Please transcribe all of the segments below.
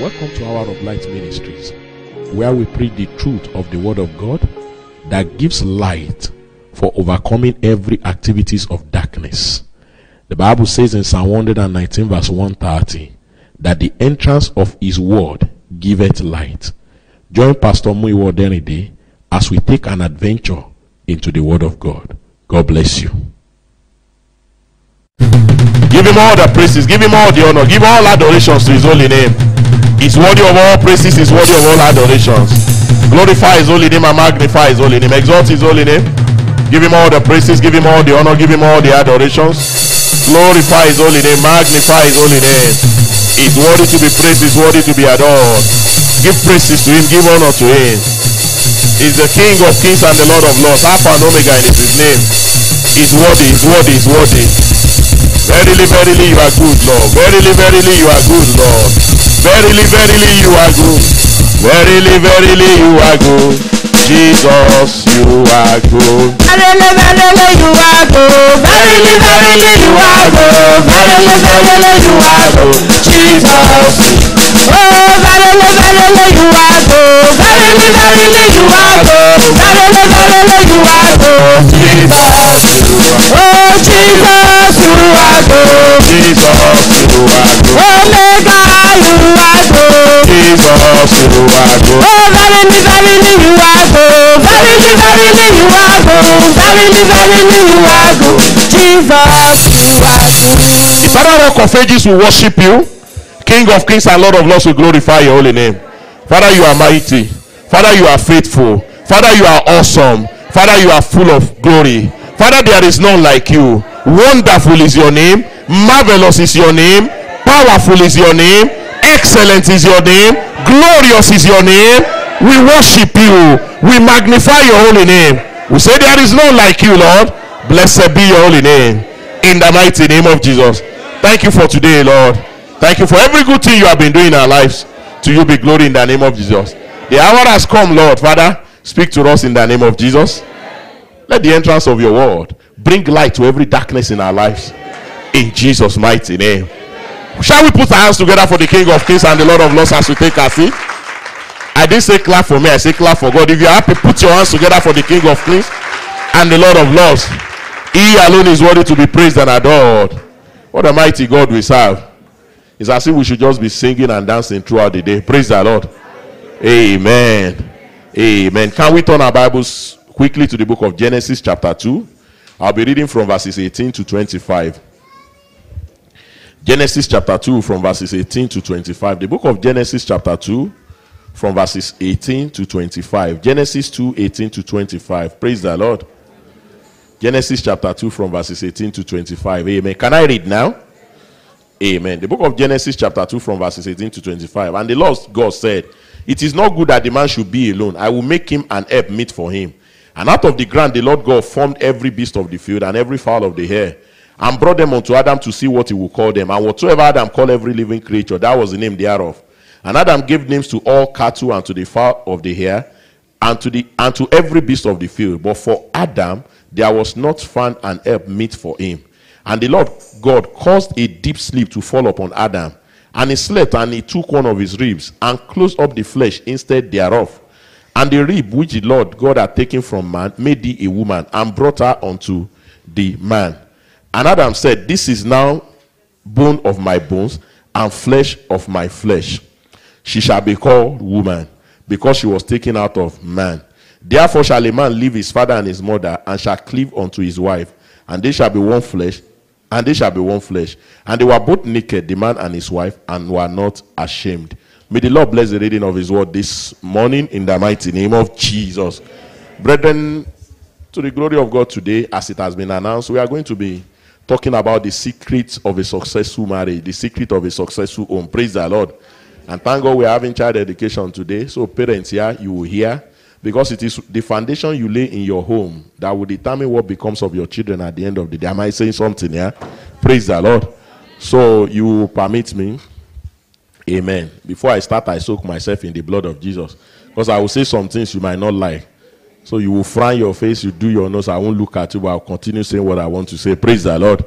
Welcome to Hour of Light Ministries, where we preach the truth of the Word of God that gives light for overcoming every activities of darkness. The Bible says in Psalm 119 verse 130 that the entrance of His Word giveth light. Join Pastor Muyiwa Odenide as we take an adventure into the Word of God. God bless you. Give Him all the praises, give Him all the honor, give all adorations to His holy name. He's worthy of all praises, He's worthy of all adorations. Glorify His holy name and magnify His holy name. Exalt His holy name. Give Him all the praises, give Him all the honor, give Him all the adorations. Glorify His holy name, magnify His holy name. He's worthy to be praised, He's worthy to be adored. Give praises to Him, give honor to Him. He's the King of kings and the Lord of lords. Alpha and Omega is His name. He's worthy, He's worthy, He's worthy. Verily, verily, you are good, Lord. Verily, verily, you are good, Lord. Verily, verily, you are good. Verily, verily, you are good. Jesus, you are good. Verily, verily, you are good. Verily, verily, you are good. Verily, verily, you are good. Jesus. Oh, verily, verily, you are good. Verily, verily, you are good. Verily, verily, you are good. Jesus. Oh, Jesus, you are good. Jesus, you are good. Omega, you are good. Jesus, you are good. Oh, verily, verily, you are good. Verily, verily, you are good. Verily, verily, you are good. Jesus, you are good. Father, Rock of Ages will worship you. King of kings and Lord of lords will glorify your holy name. Father, you are mighty. Father, you are faithful. Father, you are awesome. Father, you are full of glory. Father, there is none like you. Wonderful is your name. Marvelous is your name. Powerful is your name. Excellent is your name. Glorious is your name. We worship you. We magnify your holy name. We say there is none like you, Lord. Blessed be your holy name. In the mighty name of Jesus. Thank you for today, Lord. Thank you for every good thing you have been doing in our lives. To you be glory in the name of Jesus. The hour has come, Lord. Father, speak to us in the name of Jesus. Let the entrance of your word bring light to every darkness in our lives. In Jesus' mighty name. Shall we put our hands together for the King of Kings and the Lord of Lords as we take our seat? I didn't say clap for me, I say clap for God. If you're happy, put your hands together for the King of Kings and the Lord of Lords. He alone is worthy to be praised and adored. What a mighty God we serve. It's as if we should just be singing and dancing throughout the day. Praise the Lord. Amen. Amen. Can we turn our Bibles quickly to the book of Genesis chapter 2? I'll be reading from verses 18 to 25. Genesis chapter 2 from verses 18 to 25. The book of Genesis chapter 2 from verses 18 to 25. Genesis 2, 18 to 25. Praise the Lord. Genesis chapter 2 from verses 18 to 25. Amen. Can I read now? Amen. The book of Genesis chapter 2 from verses 18 to 25. And the Lord God said, it is not good that the man should be alone. I will make him an help meet for him. And out of the ground the Lord God formed every beast of the field and every fowl of the air, and brought them unto Adam to see what he would call them. And whatsoever Adam called every living creature, that was the name thereof. And Adam gave names to all cattle and to the fowl of the air and to every beast of the field. But for Adam there was not found an help meet for him. And the Lord God caused a deep sleep to fall upon Adam. And he slept, and he took one of his ribs and closed up the flesh instead thereof. And the rib which the Lord God had taken from man made he a woman, and brought her unto the man. And Adam said, this is now bone of my bones and flesh of my flesh. She shall be called woman, because she was taken out of man. Therefore shall a man leave his father and his mother, and shall cleave unto his wife, and they shall be one flesh. And they shall be one flesh. And they were both naked, the man and his wife, and were not ashamed. May the Lord bless the reading of his word this morning in the mighty name of Jesus. Brethren, to the glory of God today, as it has been announced, we are going to be talking about the secret of a successful marriage, the secret of a successful home. Praise the Lord. And thank God we are having child education today. So parents here, you will hear, because it is the foundation you lay in your home that will determine what becomes of your children at the end of the day. Am I saying something here? Praise the Lord. So you permit me. Amen. Before I start, I soak myself in the blood of Jesus, because I will say some things you might not like. So you will frown your face, you do your nose. I won't look at you, but I'll continue saying what I want to say. Praise the Lord.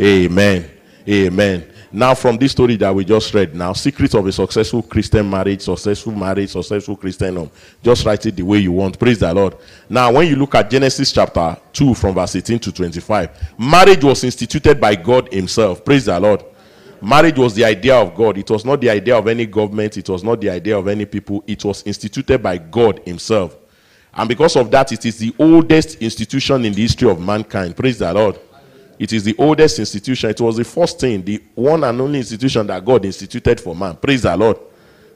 Amen. Amen. Now, from this story that we just read, now, secrets of a successful Christian marriage, successful Christian home. Just write it the way you want. Praise the Lord. Now, when you look at Genesis chapter 2 from verse 18 to 25, marriage was instituted by God himself. Praise the Lord. Marriage was the idea of God. It was not the idea of any government. It was not the idea of any people. It was instituted by God himself. And because of that, it is the oldest institution in the history of mankind. Praise the Lord. It is the oldest institution. It was the first thing, the one and only institution that God instituted for man. Praise the Lord.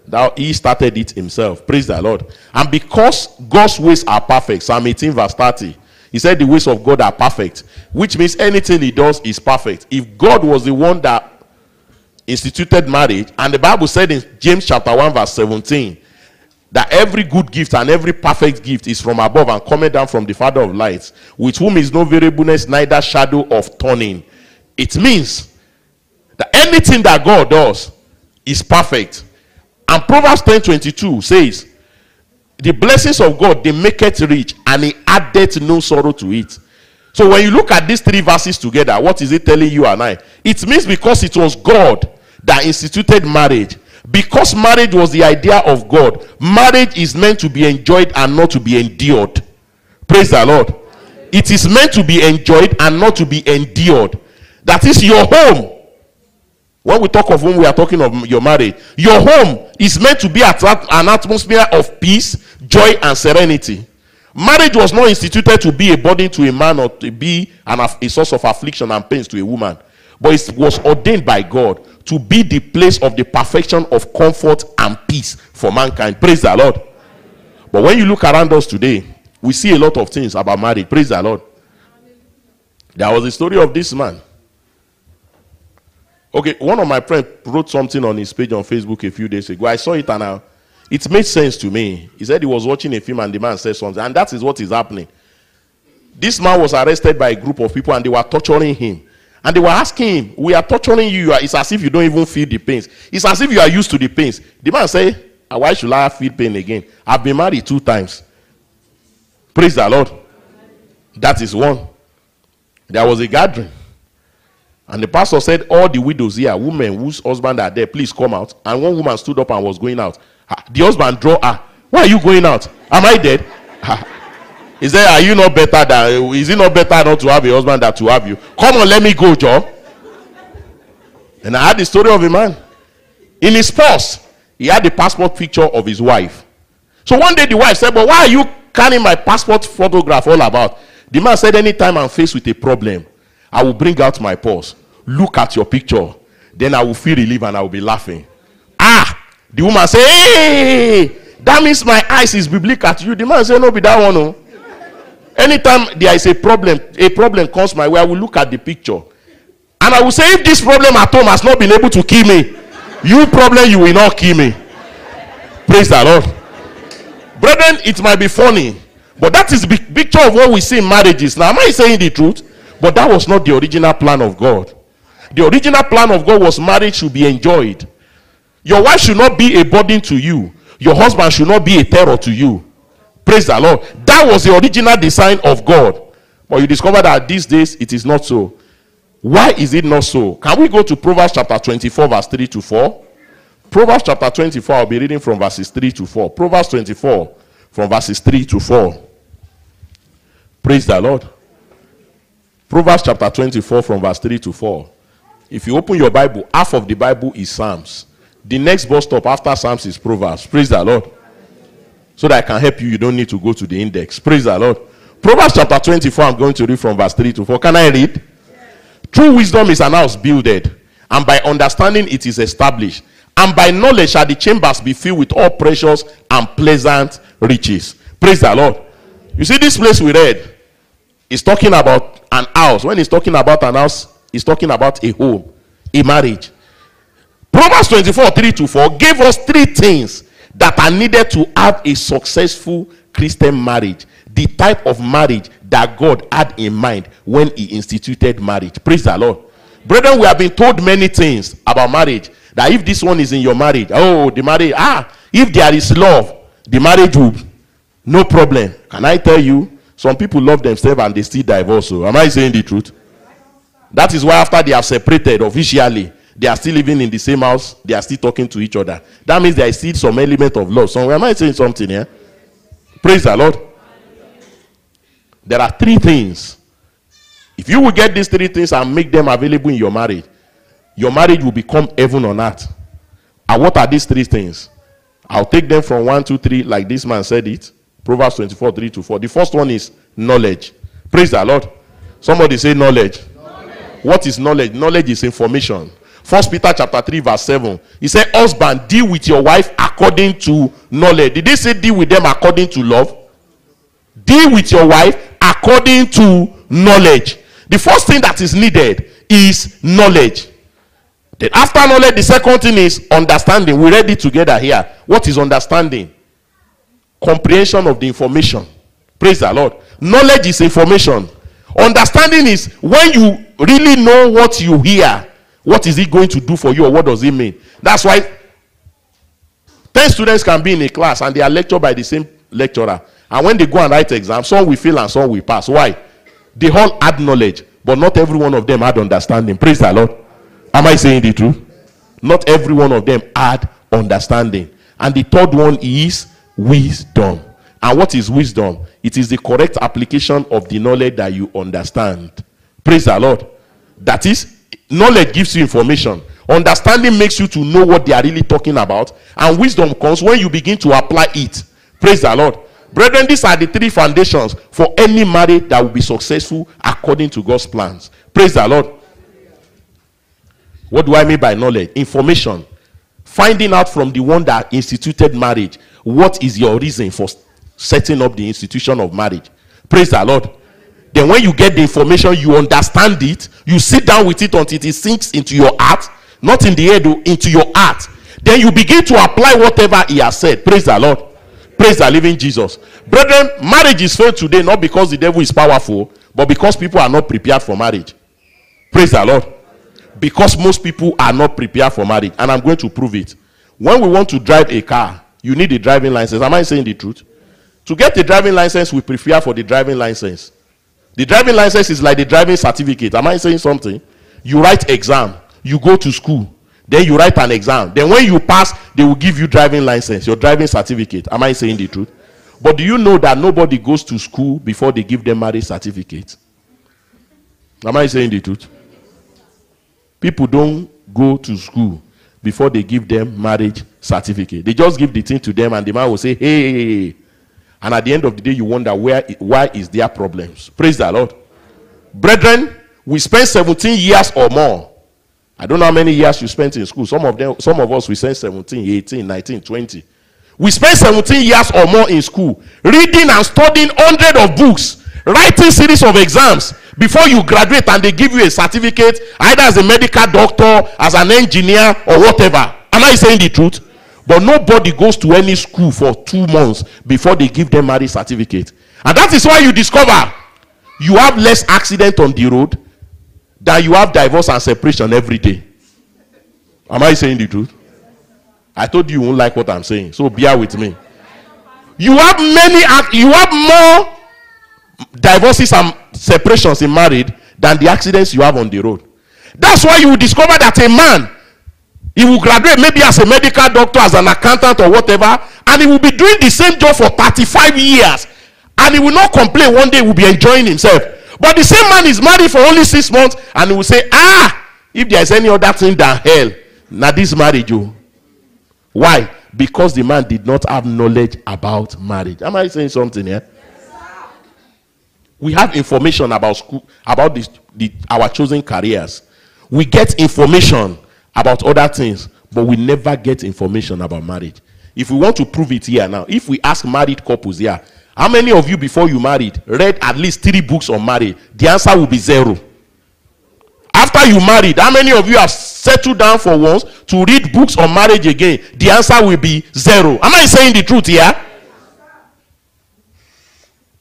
That he started it himself. Praise the Lord. And because God's ways are perfect, Psalm 18 verse 30, he said the ways of God are perfect, which means anything he does is perfect. If God was the one that instituted marriage, and the Bible said in James chapter 1 verse 17, that every good gift and every perfect gift is from above and coming down from the Father of lights, with whom is no variableness, neither shadow of turning. It means that anything that God does is perfect. And Proverbs 10:22 says, the blessings of God, they make it rich, and he addeth no sorrow to it. So when you look at these three verses together, what is it telling you and I? It means because it was God that instituted marriage, because marriage was the idea of God, marriage is meant to be enjoyed and not to be endured. Praise the Lord. It is meant to be enjoyed and not to be endured. That is your home. When we talk of home, we are talking of your marriage. Your home is meant to be an atmosphere of peace, joy, and serenity. Marriage was not instituted to be a burden to a man or to be a source of affliction and pains to a woman. But it was ordained by God to be the place of the perfection of comfort and peace for mankind. Praise the Lord. But when you look around us today, we see a lot of things about marriage. Praise the Lord. There was a story of this man. Okay, one of my friends wrote something on his page on Facebook a few days ago. I saw it and it made sense to me. He said he was watching a film and the man said something, and that is what is happening. This man was arrested by a group of people and they were torturing him. And they were asking him, we are torturing you. It's as if you don't even feel the pains. It's as if you are used to the pains. The man said, why should I feel pain again? I've been married 2 times. Praise the Lord. That is one. There was a gathering. And the pastor said, all the widows here, women whose husbands are there, please come out. And one woman stood up and was going out. The husband drew her. Why are you going out? Am I dead? He said, are you not better than, is it not better not to have a husband than to have you? Come on, let me go, Joe. And I had the story of a man. In his purse, he had the passport picture of his wife. So one day the wife said, but why are you carrying my passport photograph all about? The man said, anytime I'm faced with a problem, I will bring out my purse, look at your picture, then I will feel relief and I will be laughing. The woman said, hey, that means my eyes is biblical at you. The man said, no, be that one, no. Anytime there is a problem comes my way, I will look at the picture. And I will say, if this problem at home has not been able to kill me, you problem, you will not kill me. Praise the Lord. Brethren, it might be funny, but that is the picture of what we see in marriages. Now, am I saying the truth? But that was not the original plan of God. The original plan of God was marriage should be enjoyed. Your wife should not be a burden to you. Your husband should not be a terror to you. Praise the Lord. That was the original design of God. But you discover that these days it is not so. Why is it not so? Can we go to Proverbs chapter 24 verse 3 to 4? Proverbs chapter 24, I'll be reading from verses 3 to 4. Proverbs 24 from verses 3 to 4. Praise the Lord. Proverbs chapter 24 from verse 3 to 4. If you open your Bible, half of the Bible is Psalms. The next bus stop after Psalms is Proverbs. Praise the Lord. So that I can help you, you don't need to go to the index. Praise the Lord. Proverbs chapter 24, I'm going to read from verse 3 to 4. Can I read? Yes. True wisdom is an house builded, and by understanding it is established. And by knowledge shall the chambers be filled with all precious and pleasant riches. Praise the Lord. You see, this place we read is talking about an house. When he's talking about an house, he's talking about a home, a marriage. Proverbs 24, 3 to 4 gave us 3 things that are needed to have a successful Christian marriage. The type of marriage that God had in mind when he instituted marriage. Praise the Lord. Brethren, we have been told many things about marriage. That if this one is in your marriage, the marriage, if there is love, the marriage will, no problem. Can I tell you, some people love themselves and they still divorce. So am I saying the truth? That is why after they have separated officially, they are still living in the same house, they are still talking to each other. That means there is still some element of love. So am I saying something here? Praise the Lord. There are 3 things. If you will get these 3 things and make them available in your marriage will become heaven on earth. And what are these 3 things? I'll take them from 1, 2, 3, like this man said it. Proverbs 24, 3-4. The first one is knowledge. Praise the Lord. Somebody say knowledge. What is knowledge? Knowledge is information. 1 Peter chapter 3 verse 7. He said, husband, deal with your wife according to knowledge. Did he say deal with them according to love? Deal with your wife according to knowledge. The first thing that is needed is knowledge. Then after knowledge, the second thing is understanding. We read it together here. What is understanding? Comprehension of the information. Praise the Lord. Knowledge is information. Understanding is when you really know what you hear. What is it going to do for you, or what does it mean? That's why 10 students can be in a class and they are lectured by the same lecturer. And when they go and write exams, some will fail and some will pass. Why? They all had knowledge, but not every one of them had understanding. Praise the Lord. Am I saying the truth? Not every one of them had understanding. And the third one is wisdom. And what is wisdom? It is the correct application of the knowledge that you understand. Praise the Lord. That is, knowledge gives you information. Understanding makes you to know what they are really talking about. And wisdom comes when you begin to apply it. Praise the Lord. Brethren, these are the 3 foundations for any marriage that will be successful according to God's plans. Praise the Lord. What do I mean by knowledge? Information. Finding out from the one that instituted marriage, what is your reason for setting up the institution of marriage. Praise the Lord. Then when you get the information, you understand it, you sit down with it until it sinks into your heart, not in the head, into your heart. Then you begin to apply whatever he has said. Praise the Lord. Praise the living Jesus. Brethren, marriage is failed today not because the devil is powerful, but because people are not prepared for marriage. Praise the Lord. Because most people are not prepared for marriage. And I'm going to prove it. When we want to drive a car, you need a driving license. Am I saying the truth? To get the driving license, we prepare for the driving license. The driving license is like the driving certificate. Am I saying something? You write exam. You go to school. Then you write an exam. Then when you pass, they will give you driving license, your driving certificate. Am I saying the truth? But do you know that nobody goes to school before they give them marriage certificate? Am I saying the truth? People don't go to school before they give them marriage certificate. They just give the thing to them and the man will say, hey. And at the end of the day, you wonder why is there problems. Praise the Lord. Brethren, we spent 17 years or more. I don't know how many years you spent in school. Some of us, we spent 17, 18, 19, 20. We spent 17 years or more in school, reading and studying hundreds of books, writing series of exams before you graduate, and they give you a certificate, either as a medical doctor, as an engineer, or whatever. Am I saying the truth? But nobody goes to any school for 2 months before they give them marriage certificate. And that is why you discover you have less accident on the road than you have divorce and separation every day. Am I saying the truth? I told you won't like what I'm saying, so bear with me. You have more divorces and separations in marriage than the accidents you have on the road. That's why you will discover that a man, he will graduate maybe as a medical doctor, as an accountant or whatever, and he will be doing the same job for 35 years, and he will not complain. One day he will be enjoying himself. But the same man is married for only 6 months, and he will say, if there is any other thing than hell, now this marriage. Why? Because the man did not have knowledge about marriage. Am I saying something here? We have information about school, about our chosen careers. We get information about other things, but we never get information about marriage. If we want to prove it here now, if we ask married couples here, how many of you before you married read at least 3 books on marriage? The answer will be 0. After you married, how many of you have settled down for once to read books on marriage again? The answer will be 0. Am I saying the truth here?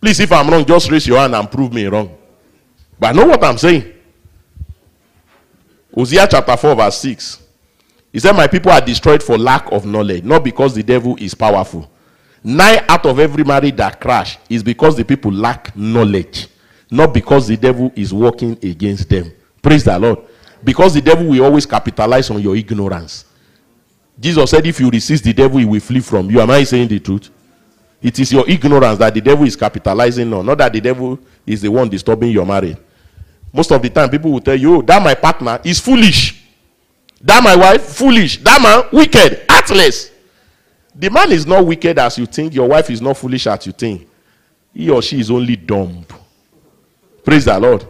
Please, if I'm wrong, just raise your hand and prove me wrong. But I know what I'm saying. Hosea chapter 4 verse 6. He said, my people are destroyed for lack of knowledge, not because the devil is powerful. 9 out of every marriage that crash is because the people lack knowledge, not because the devil is working against them. Praise the Lord. Because the devil will always capitalize on your ignorance. Jesus said, if you resist the devil, he will flee from you. Am I saying the truth? It is your ignorance that the devil is capitalizing on, not that the devil is the one disturbing your marriage. Most of the time, people will tell you, oh, that my partner is foolish. That my wife, foolish. That man, wicked, heartless. The man is not wicked as you think. Your wife is not foolish as you think. He or she is only dumb. Praise the Lord.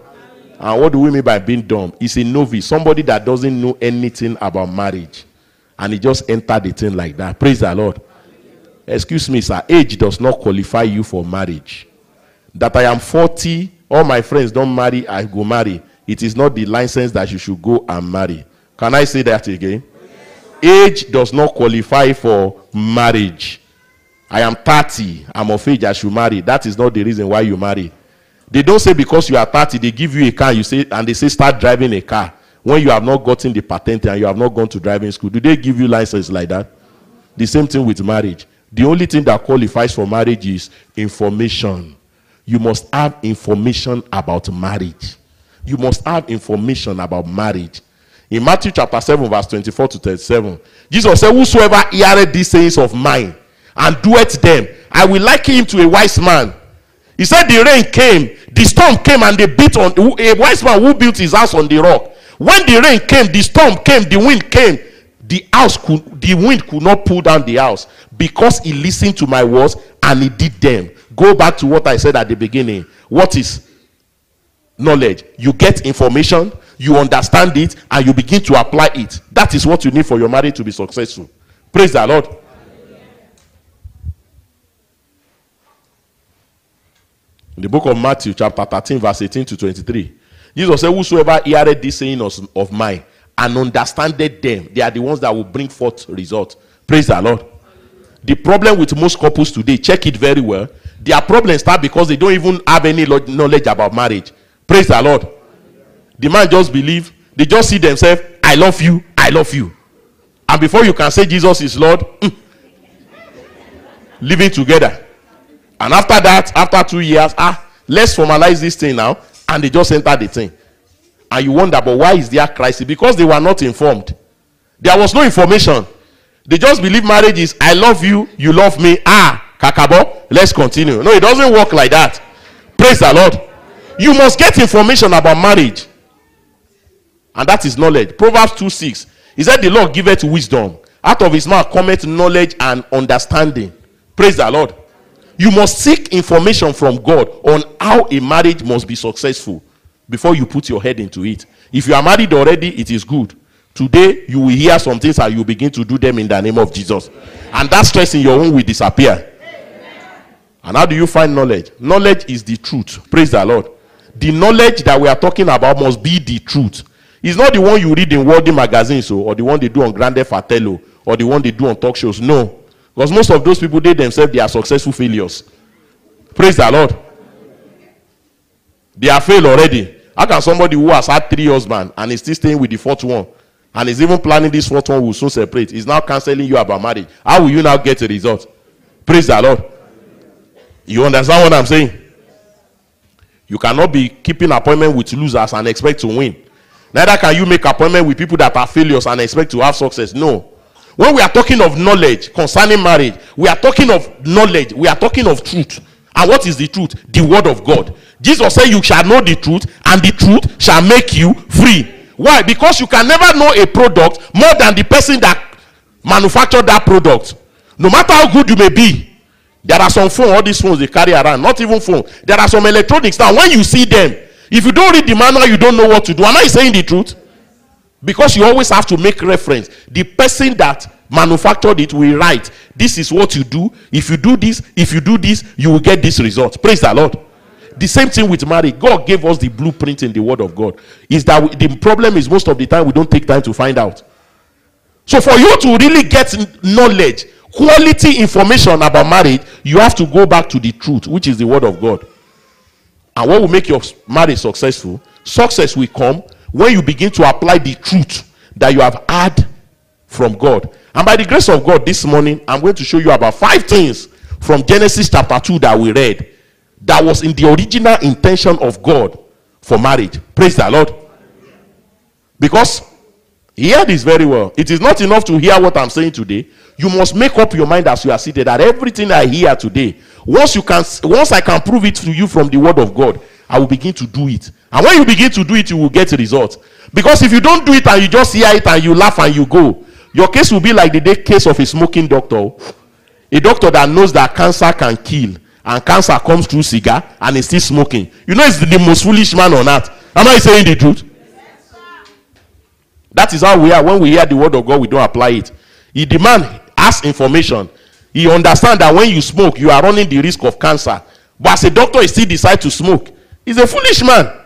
And what do we mean by being dumb? It's a novice, somebody that doesn't know anything about marriage. And he just entered the thing like that. Praise the Lord. Excuse me, sir. Age does not qualify you for marriage. That I am 40, all my friends don't marry, I go marry. It is not the license that you should go and marry. Can I say that again? Age does not qualify for marriage. I am 30, I'm of age, I should marry. That is not the reason why you marry. They don't say because you are 30, they give you a car, you say, and they say start driving a car when you have not gotten the patent and you have not gone to driving school. Do they give you license like that? The same thing with marriage. The only thing that qualifies for marriage is information. You must have information about marriage. You must have information about marriage. In Matthew chapter 7, verse 24 to 37, Jesus said, whosoever heareth these sayings of mine and doeth them, I will liken him to a wise man. He said the rain came, the storm came, and they beat on a wise man who built his house on the rock. When the rain came, the storm came, the wind came, the wind could not pull down the house because he listened to my words and he did them. Go back to what I said at the beginning. What is knowledge? You get information, you understand it, and you begin to apply it. That is what you need for your marriage to be successful. Praise the Lord. In the book of Matthew chapter 13 verse 18 to 23, Jesus said, whosoever heareth these sayings of mine and understandeth them, they are the ones that will bring forth results. Praise the Lord. The problem with most couples today, check it very well, their problems start because they don't even have any knowledge about marriage. Praise the Lord. The man just believe, they just see themselves, I love you, I love you. And before you can say Jesus is Lord, living together. And after that, after 2 years, let's formalize this thing now. And they just enter the thing. And you wonder, but why is there crisis? Because they were not informed. There was no information. They just believe marriage is, I love you, you love me. Kakabo, let's continue. No, it doesn't work like that. Praise the Lord. You must get information about marriage. And that is knowledge. Proverbs 2:6. He said, the Lord giveth wisdom. Out of his mouth cometh knowledge and understanding. Praise the Lord. You must seek information from God on how a marriage must be successful before you put your head into it. If you are married already, it is good. Today, you will hear some things and you begin to do them in the name of Jesus. And that stress in your home will disappear. And how do you find knowledge? Knowledge is the truth. Praise the Lord. The knowledge that we are talking about must be the truth. It's not the one you read in worldly magazines or the one they do on Grande Fratello or the one they do on talk shows. No. Because most of those people, they themselves, they are successful failures. Praise the Lord. They are failed already. How can somebody who has had 3 husbands and is still staying with the 4th one and is even planning this 4th one will soon separate, is now counseling you about marriage? How will you now get a result? Praise the Lord. You understand what I'm saying? You cannot be keeping appointment with losers and expect to win. Neither can you make appointment with people that are failures and expect to have success. No. When we are talking of knowledge concerning marriage, we are talking of knowledge. We are talking of truth. And what is the truth? The word of God. Jesus said, you shall know the truth, and the truth shall make you free. Why? Because you can never know a product more than the person that manufactured that product. No matter how good you may be, there are some phones, all these phones they carry around, not even phone. There are some electronics now. When you see them, if you don't read the manual, you don't know what to do. Am I saying the truth? Because you always have to make reference. The person that manufactured it will write, this is what you do. If you do this, you will get this result. Praise the Lord. The same thing with marriage. God gave us the blueprint in the word of God. Is that the problem is most of the time we don't take time to find out. So for you to really get knowledge, quality information about marriage, you have to go back to the truth, which is the word of God. And what will make your marriage successful? Success will come when you begin to apply the truth that you have had from God. And by the grace of God, this morning, I'm going to show you about 5 things from Genesis chapter 2 that we read that was in the original intention of God for marriage. Praise the Lord. Because hear this very well. It is not enough to hear what I'm saying today. You must make up your mind as you are seated that everything I hear today, once I can prove it to you from the word of God, I will begin to do it. And when you begin to do it, you will get results. Because if you don't do it and you just hear it and you laugh and you go, your case will be like the case of a smoking doctor. A doctor that knows that cancer can kill, and cancer comes through cigar and is still smoking. You know, he's the most foolish man on earth. Am I saying the truth? That is how we are. When we hear the word of God, we don't apply it. He demands has information. He understands that when you smoke, you are running the risk of cancer. But as a doctor, he still decides to smoke. He's a foolish man.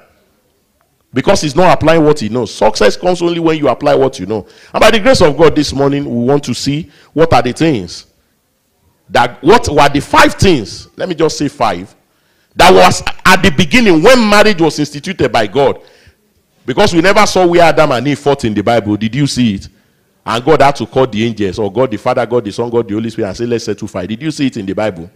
Because he's not applying what he knows. Success comes only when you apply what you know. And by the grace of God, this morning, we want to see what are the things. What were the 5 things? Let me just say 5. That was at the beginning when marriage was instituted by God. Because we never saw where Adam and Eve fought in the Bible. Did you see it? And God had to call the angels, or God the Father, God the Son, God the Holy Spirit, and say, let's settle fight. Did you see it in the Bible?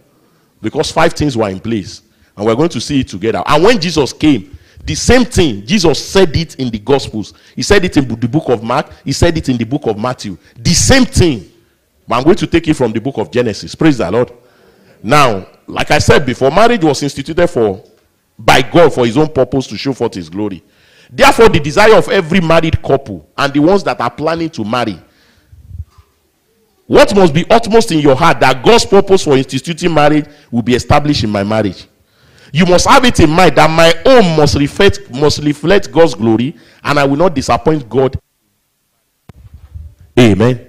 Because 5 things were in place. And we're going to see it together. And when Jesus came, the same thing, Jesus said it in the Gospels. He said it in the book of Mark. He said it in the book of Matthew. The same thing. But I'm going to take it from the book of Genesis. Praise the Lord. Now, like I said before, marriage was instituted by God for his own purpose to show forth his glory. Therefore, the desire of every married couple and the ones that are planning to marry, what must be utmost in your heart that God's purpose for instituting marriage will be established in my marriage. You must have it in mind that my home must reflect God's glory, and I will not disappoint God. Amen.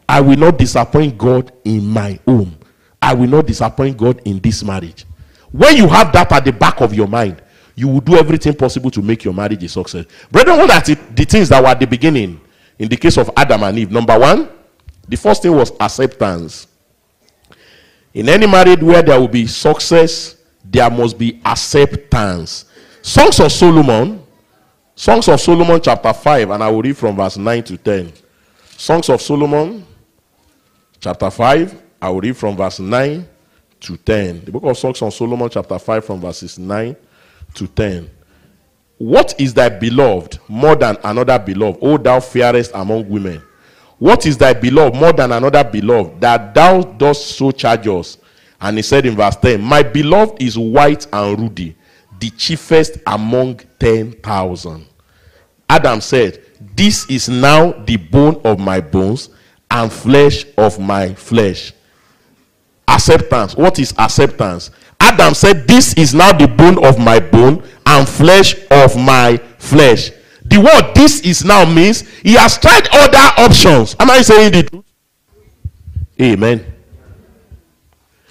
I will not disappoint God in my home. I will not disappoint God in this marriage. When you have that at the back of your mind, you will do everything possible to make your marriage a success. Brethren, what are the things that were at the beginning in the case of Adam and Eve? Number 1, the first thing was acceptance. In any marriage where there will be success, there must be acceptance. Songs of Solomon chapter 5, and I will read from verse 9 to 10. Songs of Solomon chapter 5, I will read from verse 9 to 10. The book of Songs of Solomon chapter 5 from verses 9 to 10. What is thy beloved more than another beloved, O thou fairest among women? What is thy beloved more than another beloved, that thou dost so charge us? And he said in verse 10, my beloved is white and ruddy, the chiefest among 10,000. Adam said, this is now the bone of my bones and flesh of my flesh. Acceptance. What is acceptance? Adam said, this is now the bone of my bone and flesh of my flesh. The word this is now means he has tried other options. Am I saying the truth? Amen.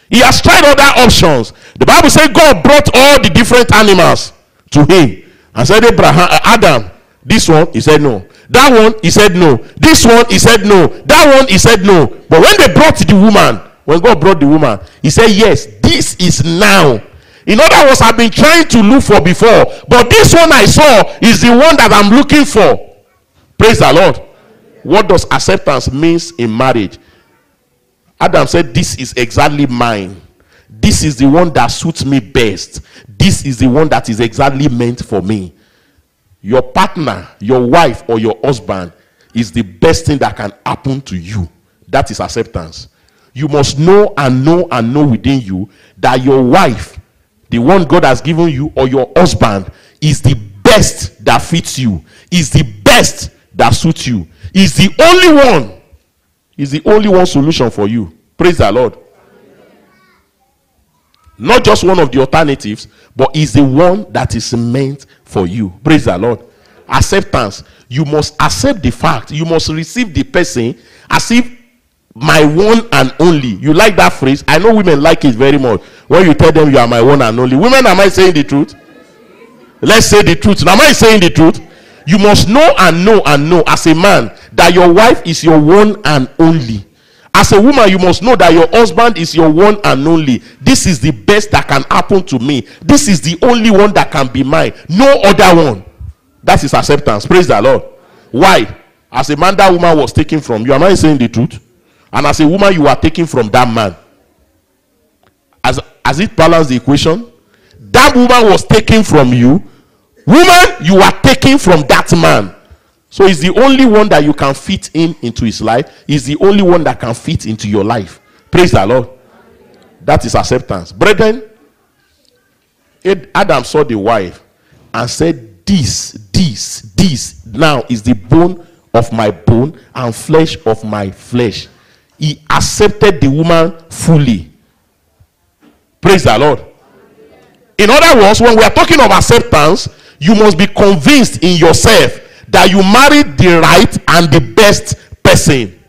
He has tried other options. The Bible says God brought all the different animals to him and said, Adam, this one, he said no. That one, he said no. This one, he said no. That one, he said no. But when they brought the woman, when God brought the woman, he said, yes, this is now. In other words, I've been trying to look for before, but this one I saw is the one that I'm looking for. Praise the Lord. What does acceptance mean in marriage? Adam said, this is exactly mine. This is the one that suits me best. This is the one that is exactly meant for me. Your partner, your wife, or your husband is the best thing that can happen to you. That is acceptance. You must know and know and know within you that your wife, the one God has given you, or your husband is the best that fits you, is the best that suits you, is the only one solution for you. Praise the Lord. Not just one of the alternatives, but is the one that is meant for you. Praise the Lord. Acceptance. You must accept the fact. You must receive the person as if my one and only. You like that phrase? I know women like it very much. When you tell them you are my one and only. Women, am I saying the truth? Let's say the truth. Now, am I saying the truth? You must know and know and know as a man that your wife is your one and only. As a woman, you must know that your husband is your one and only. This is the best that can happen to me. This is the only one that can be mine. No other one. That is acceptance. Praise the Lord. Why? As a man, that woman was taken from you. Am I saying the truth? And as a woman, you are taken from that man. As it balanced the equation, that woman was taken from you. Woman, you are taken from that man. So he's the only one that you can fit into his life. He's the only one that can fit into your life. Praise the Lord. That is acceptance. Brethren, Adam saw the wife and said, this now is the bone of my bone and flesh of my flesh. He accepted the woman fully. Praise the Lord. In other words, when we are talking of acceptance, you must be convinced in yourself that you married the right and the best person.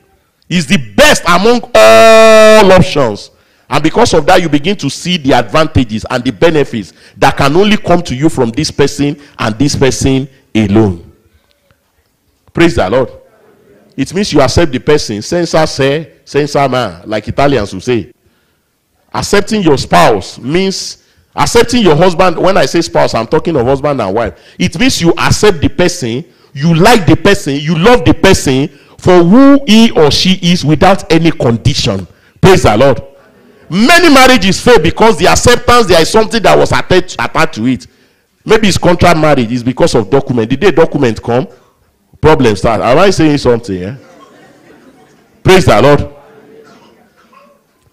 He's the best among all options. And because of that, you begin to see the advantages and the benefits that can only come to you from this person and this person alone. Praise the Lord. It means you accept the person, senza se, senza ma, like Italians will say. Accepting your spouse means accepting your husband. When I say spouse, I'm talking of husband and wife. It means you accept the person, you like the person, you love the person for who he or she is without any condition. Praise the Lord. Many marriages fail because the acceptance, there is something that was attached to it. Maybe it's contract marriage, it's because of document. The day document come, problems start. Am I saying something? Yeah? Praise the Lord.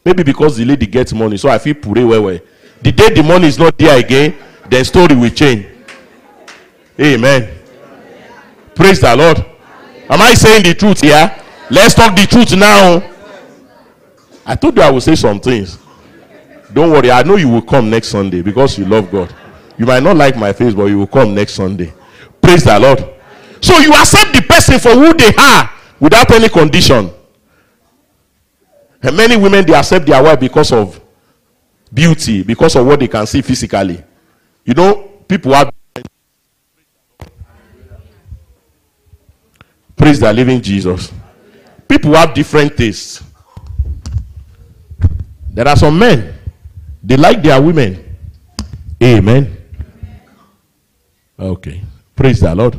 Maybe because the lady gets money, so I feel pure well. The day the money is not there again, the story will change. Amen. Praise the Lord. Am I saying the truth here? Let's talk the truth now. I told you I will say some things. Don't worry, I know you will come next Sunday because you love God. You might not like my face, but you will come next Sunday. Praise the Lord. So you accept the person for who they are without any condition. And many women, they accept their wife because of beauty, because of what they can see physically. You know, people have... Praise the living Jesus. People have different tastes. There are some men, they like their women. Amen. Okay. Praise the Lord.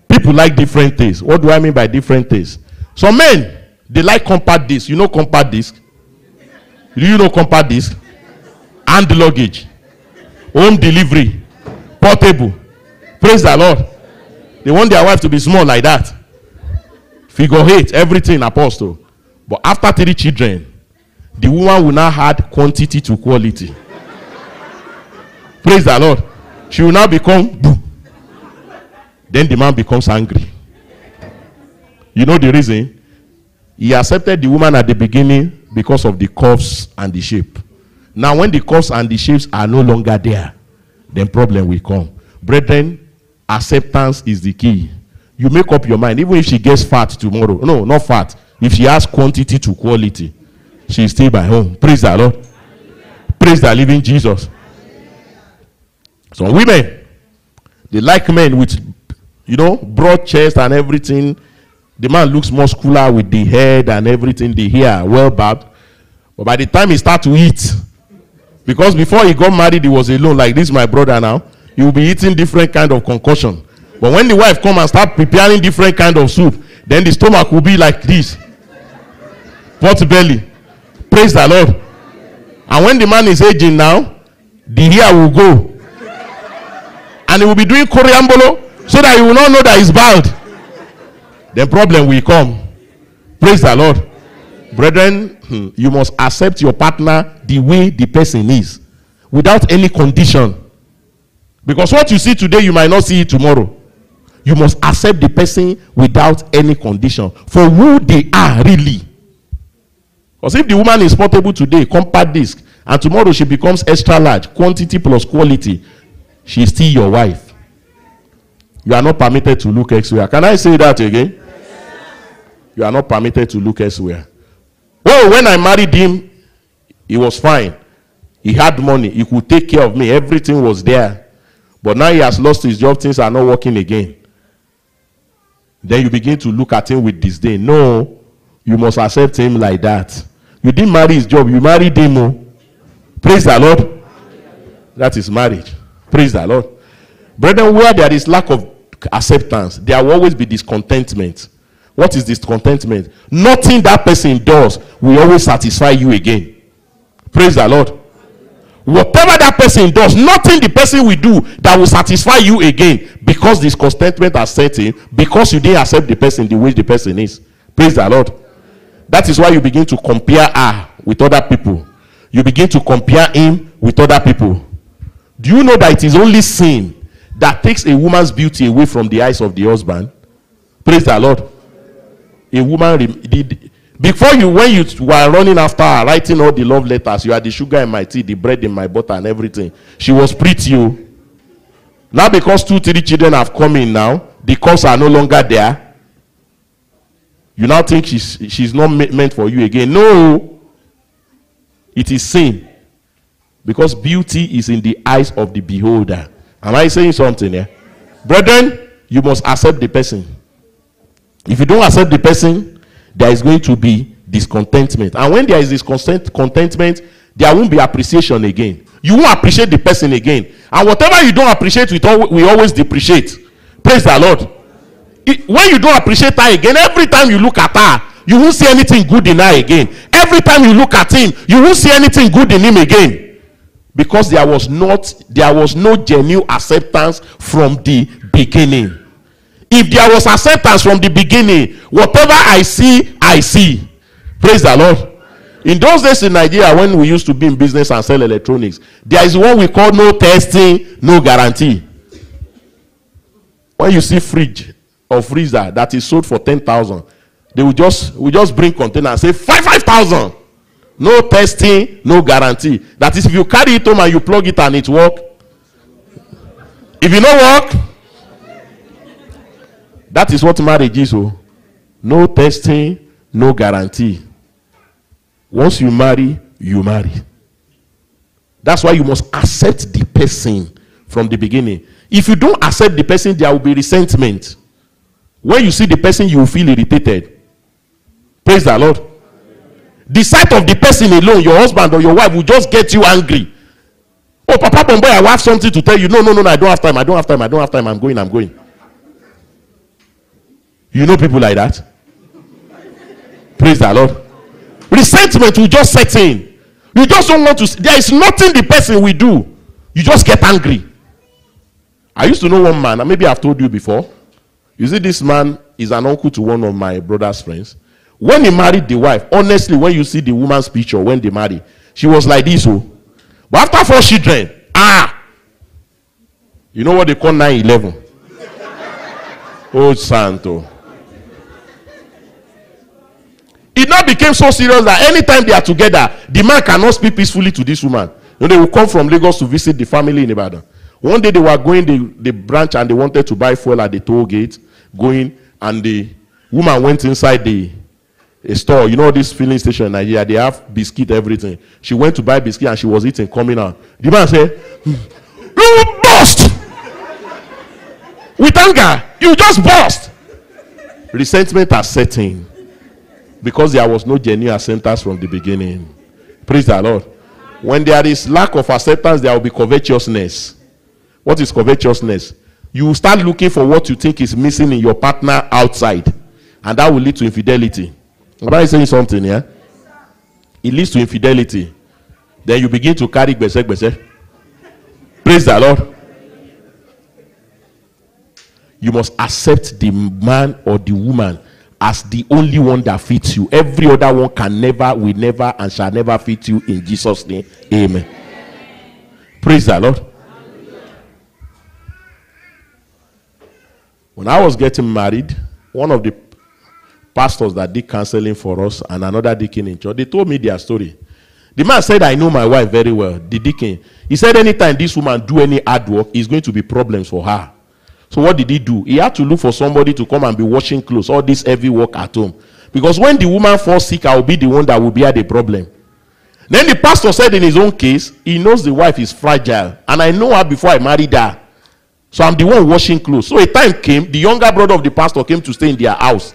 People like different tastes. What do I mean by different tastes? Some men, they like compact disc. You know compact disc? Do you know compact disc? Hand luggage. Home delivery. Portable. Praise the Lord. They want their wife to be small like that. Figure 8, everything apostle. But after 3 children, the woman will now add quantity to quality. Praise the Lord. She will now become boom. Then the man becomes angry. You know the reason? He accepted the woman at the beginning because of the curves and the shape. Now when the curves and the shapes are no longer there, then problem will come. Brethren, acceptance is the key. You make up your mind. Even if she gets fat tomorrow. No, not fat. If she has quantity to quality, she's still by home. Praise the Lord. Praise the living Jesus. Some women, they like men with, you know, broad chest and everything. The man looks muscular with the head and everything, the hair well barbed. But by the time he starts to eat, because before he got married, he was alone, like this, my brother now, he will be eating different kind of concoction. But when the wife come and start preparing different kind of soup, then the stomach will be like this. Pot belly. Praise the Lord. And when the man is aging now, the hair will go. And he will be doing coriambolo so that he will not know that he's bald. Then problem will come. Praise the Lord. Brethren, you must accept your partner the way the person is, without any condition. Because what you see today, you might not see it tomorrow. You must accept the person without any condition for who they are really. Because if the woman is portable today, compact disc, and tomorrow she becomes extra large, quantity plus quality, she is still your wife. You are not permitted to look elsewhere. Can I say that again? You are not permitted to look elsewhere. Oh, when I married him, he was fine. He had money. He could take care of me. Everything was there. But now he has lost his job. Things are not working again. Then you begin to look at him with disdain. No, you must accept him like that. You didn't marry his job. You married him. Oh. Praise the Lord. That is marriage. Praise the Lord. Brethren, where there is lack of acceptance, there will always be discontentment. What is discontentment? Nothing that person does will always satisfy you again. Praise the Lord. whatever that person does, nothing the person will do that will satisfy you again, because this contentment has set in, because you didn't accept the person the way the person is. Praise the Lord. That is why you begin to compare her with other people. You begin to compare him with other people. Do you know that it is only sin that takes a woman's beauty away from the eyes of the husband? Praise the Lord. A woman did. Before you, when you were running after her, writing all the love letters, you had the sugar in my tea, the bread in my butter, and everything. She was pretty. Now, because 2-3 children have come in now, the cups are no longer there. You now think she's not meant for you again. No, it is sin, because beauty is in the eyes of the beholder. Am I saying something here, brethren? You must accept the person. If you don't accept the person, there is going to be discontentment. And when there is this contentment, there won't be appreciation again. You won't appreciate the person again. And whatever you don't appreciate, we always depreciate. Praise the Lord. When you don't appreciate her again, every time you look at her, you won't see anything good in her again. Every time you look at him, you won't see anything good in him again. Because there was no genuine acceptance from the beginning. If there was acceptance from the beginning, whatever I see, I see. Praise the Lord. In those days in Nigeria, when we used to be in business and sell electronics, there is what we call no testing, no guarantee. When you see fridge or freezer that is sold for 10,000, they will just bring container and say 5,000. No testing, no guarantee. That is, if you carry it home and you plug it and it work. If you don't work, that is what marriage is. No testing, no guarantee. Once you marry, you marry. That's why you must accept the person from the beginning. If you don't accept the person, there will be resentment. When you see the person, you will feel irritated. Praise the Lord. The sight of the person alone, your husband or your wife, will just get you angry. Oh, Papa Bomboy, I have something to tell you. No, I don't have time. I'm going. You know people like that? Praise the Lord. Resentment will just set in. You just don't want to. There is nothing the person will do. You just get angry. I used to know one man, and maybe I've told you before. You see, this man is an uncle to one of my brother's friends. When he married the wife, honestly, when you see the woman's picture when they married, she was like this. But after 4 children, you know what they call 9/11? Oh, Santo. It now became so serious that anytime they are together, the man cannot speak peacefully to this woman. They will come from Lagos to visit the family in Ibadan. One day they were going the branch and they wanted to buy fuel at the toll gate. And the woman went inside a store. You know this filling station in Nigeria, they have biscuit, everything. She went to buy biscuit and she was eating, coming out. The man said, "You burst!" With anger, you just burst. Resentment has set in. Because there was no genuine acceptance from the beginning. Praise the Lord. When there is lack of acceptance, there will be covetousness. What is covetousness? You will start looking for what you think is missing in your partner outside. And that will lead to infidelity. Am I saying something here? It leads to infidelity. Then you begin to carry gbese. Praise the Lord. You must accept the man or the woman as the only one that fits you. Every other one will never, and shall never fit you in Jesus' name. Amen. Praise the Lord. When I was getting married, one of the pastors that did counseling for us and another deacon in church, they told me their story. The man said, "I know my wife very well." The deacon, he said, anytime this woman do any hard work, it's going to be problems for her. So what did he do? He had to look for somebody to come and be washing clothes, all this heavy work at home. Because when the woman falls sick, I will be the one that will bear the problem. Then the pastor said in his own case, he knows the wife is fragile. And I know her before I married her. So I'm the one washing clothes. So a time came, the younger brother of the pastor came to stay in their house.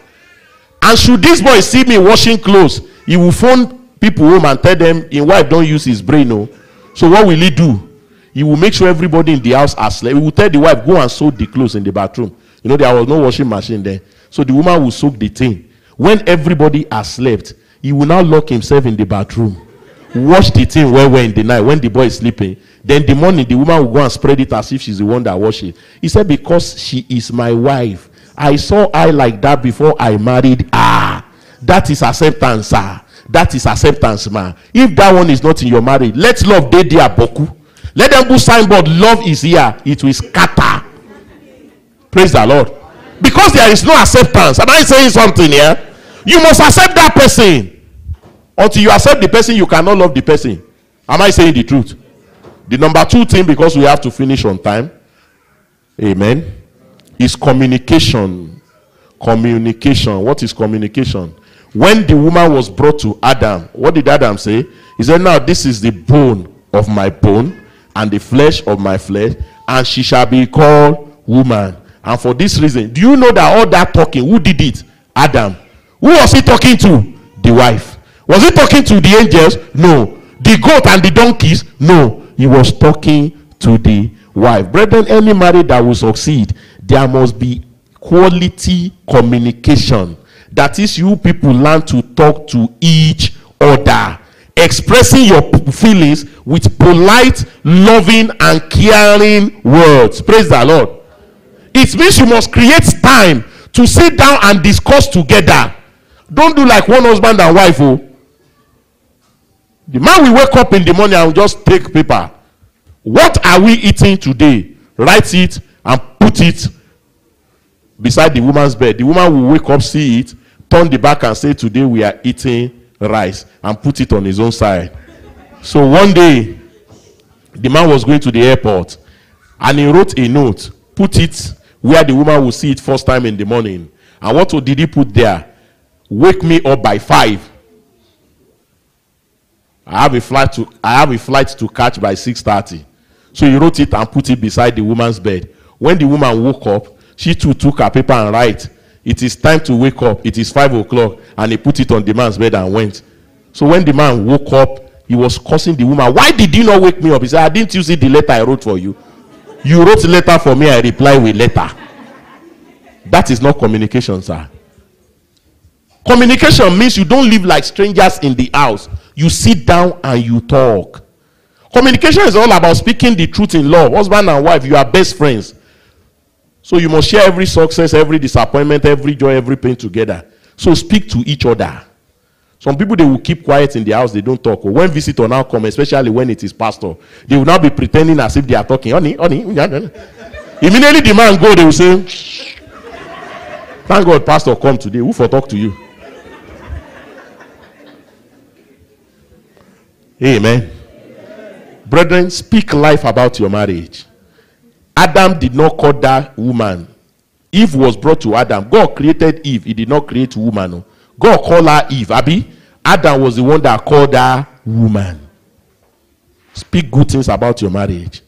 And should this boy see me washing clothes, he will phone people home and tell them, his wife don't use his brain. No. So what will he do? He will make sure everybody in the house has slept. He will tell the wife, go and soak the clothes in the bathroom. You know, there was no washing machine there. So the woman will soak the thing. When everybody has slept, he will now lock himself in the bathroom. wash the thing well in the night when the boy is sleeping. Then the morning, the woman will go and spread it as if she's the one that washed it. He said, because she is my wife. I saw her like that before I married her. That is acceptance, sir. That is acceptance, man. If that one is not in your marriage, let love dey there, boku. Let them put signboard, love is here. It will scatter. Praise the Lord. Because there is no acceptance. Am I saying something here? You must accept that person. Until you accept the person, you cannot love the person. Am I saying the truth? The number 2 thing, because we have to finish on time, amen, is communication. Communication. What is communication? When the woman was brought to Adam, what did Adam say? He said, now this is the bone of my bone and the flesh of my flesh, and she shall be called woman. And for this reason, do you know that all that talking, who did it? Adam. Who was he talking to? The wife. Was he talking to the angels? No. The goat and the donkeys? No. He was talking to the wife. Brethren, any marriage that will succeed, there must be quality communication. That is, you people learn to talk to each other, expressing your feelings with polite, loving, and caring words. Praise the Lord. It means you must create time to sit down and discuss together. Don't do like one husband and wife. Oh. The man will wake up in the morning and will just take paper. What are we eating today? Write it and put it beside the woman's bed. The woman will wake up, see it, turn the back and say, today we are eating rice, and put it on his own side. So one day, the man was going to the airport and he wrote a note, put it where the woman will see it first time in the morning. And what did he put there? Wake me up by 5. I have a flight to catch by 6:30. So he wrote it and put it beside the woman's bed. When the woman woke up, she too took her paper and write, it is time to wake up. It is 5 o'clock. And he put it on the man's bed and went. So when the man woke up, he was cursing the woman. Why did you not wake me up? He said, didn't you see the letter I wrote for you? You wrote a letter for me, I reply with letter. That is not communication, sir. Communication means you don't live like strangers in the house. You sit down and you talk. Communication is all about speaking the truth in love. Husband and wife, you are best friends. So you must share every success, every disappointment, every joy, every pain together. So speak to each other. Some people, they will keep quiet in the house, they don't talk. When visitor now come, especially when it is pastor, they will now be pretending as if they are talking. Honey. Immediately the man go, they will say, thank God pastor come today. Who for talk to you? Amen. Brethren, speak life about your marriage. Adam did not call that woman. Eve was brought to Adam. God created Eve. He did not create woman. God called her Eve. Abi? Adam was the one that called her woman. Speak good things about your marriage.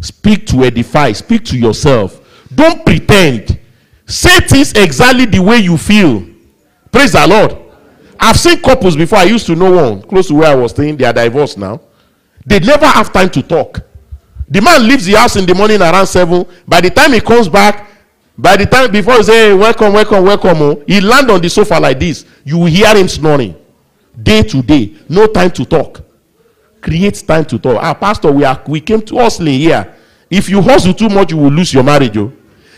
Speak to edify. Speak to yourself. Don't pretend. Say things exactly the way you feel. Praise the Lord. I've seen couples before. I used to know one close to where I was staying. They are divorced now. They never have time to talk. The man leaves the house in the morning around 7. By the time he comes back, by the time before he say, hey, welcome, he land on the sofa like this. You will hear him snoring. Day to day. No time to talk. Create time to talk. Pastor, we came to hustling here. If you hustle too much, you will lose your marriage. Oh.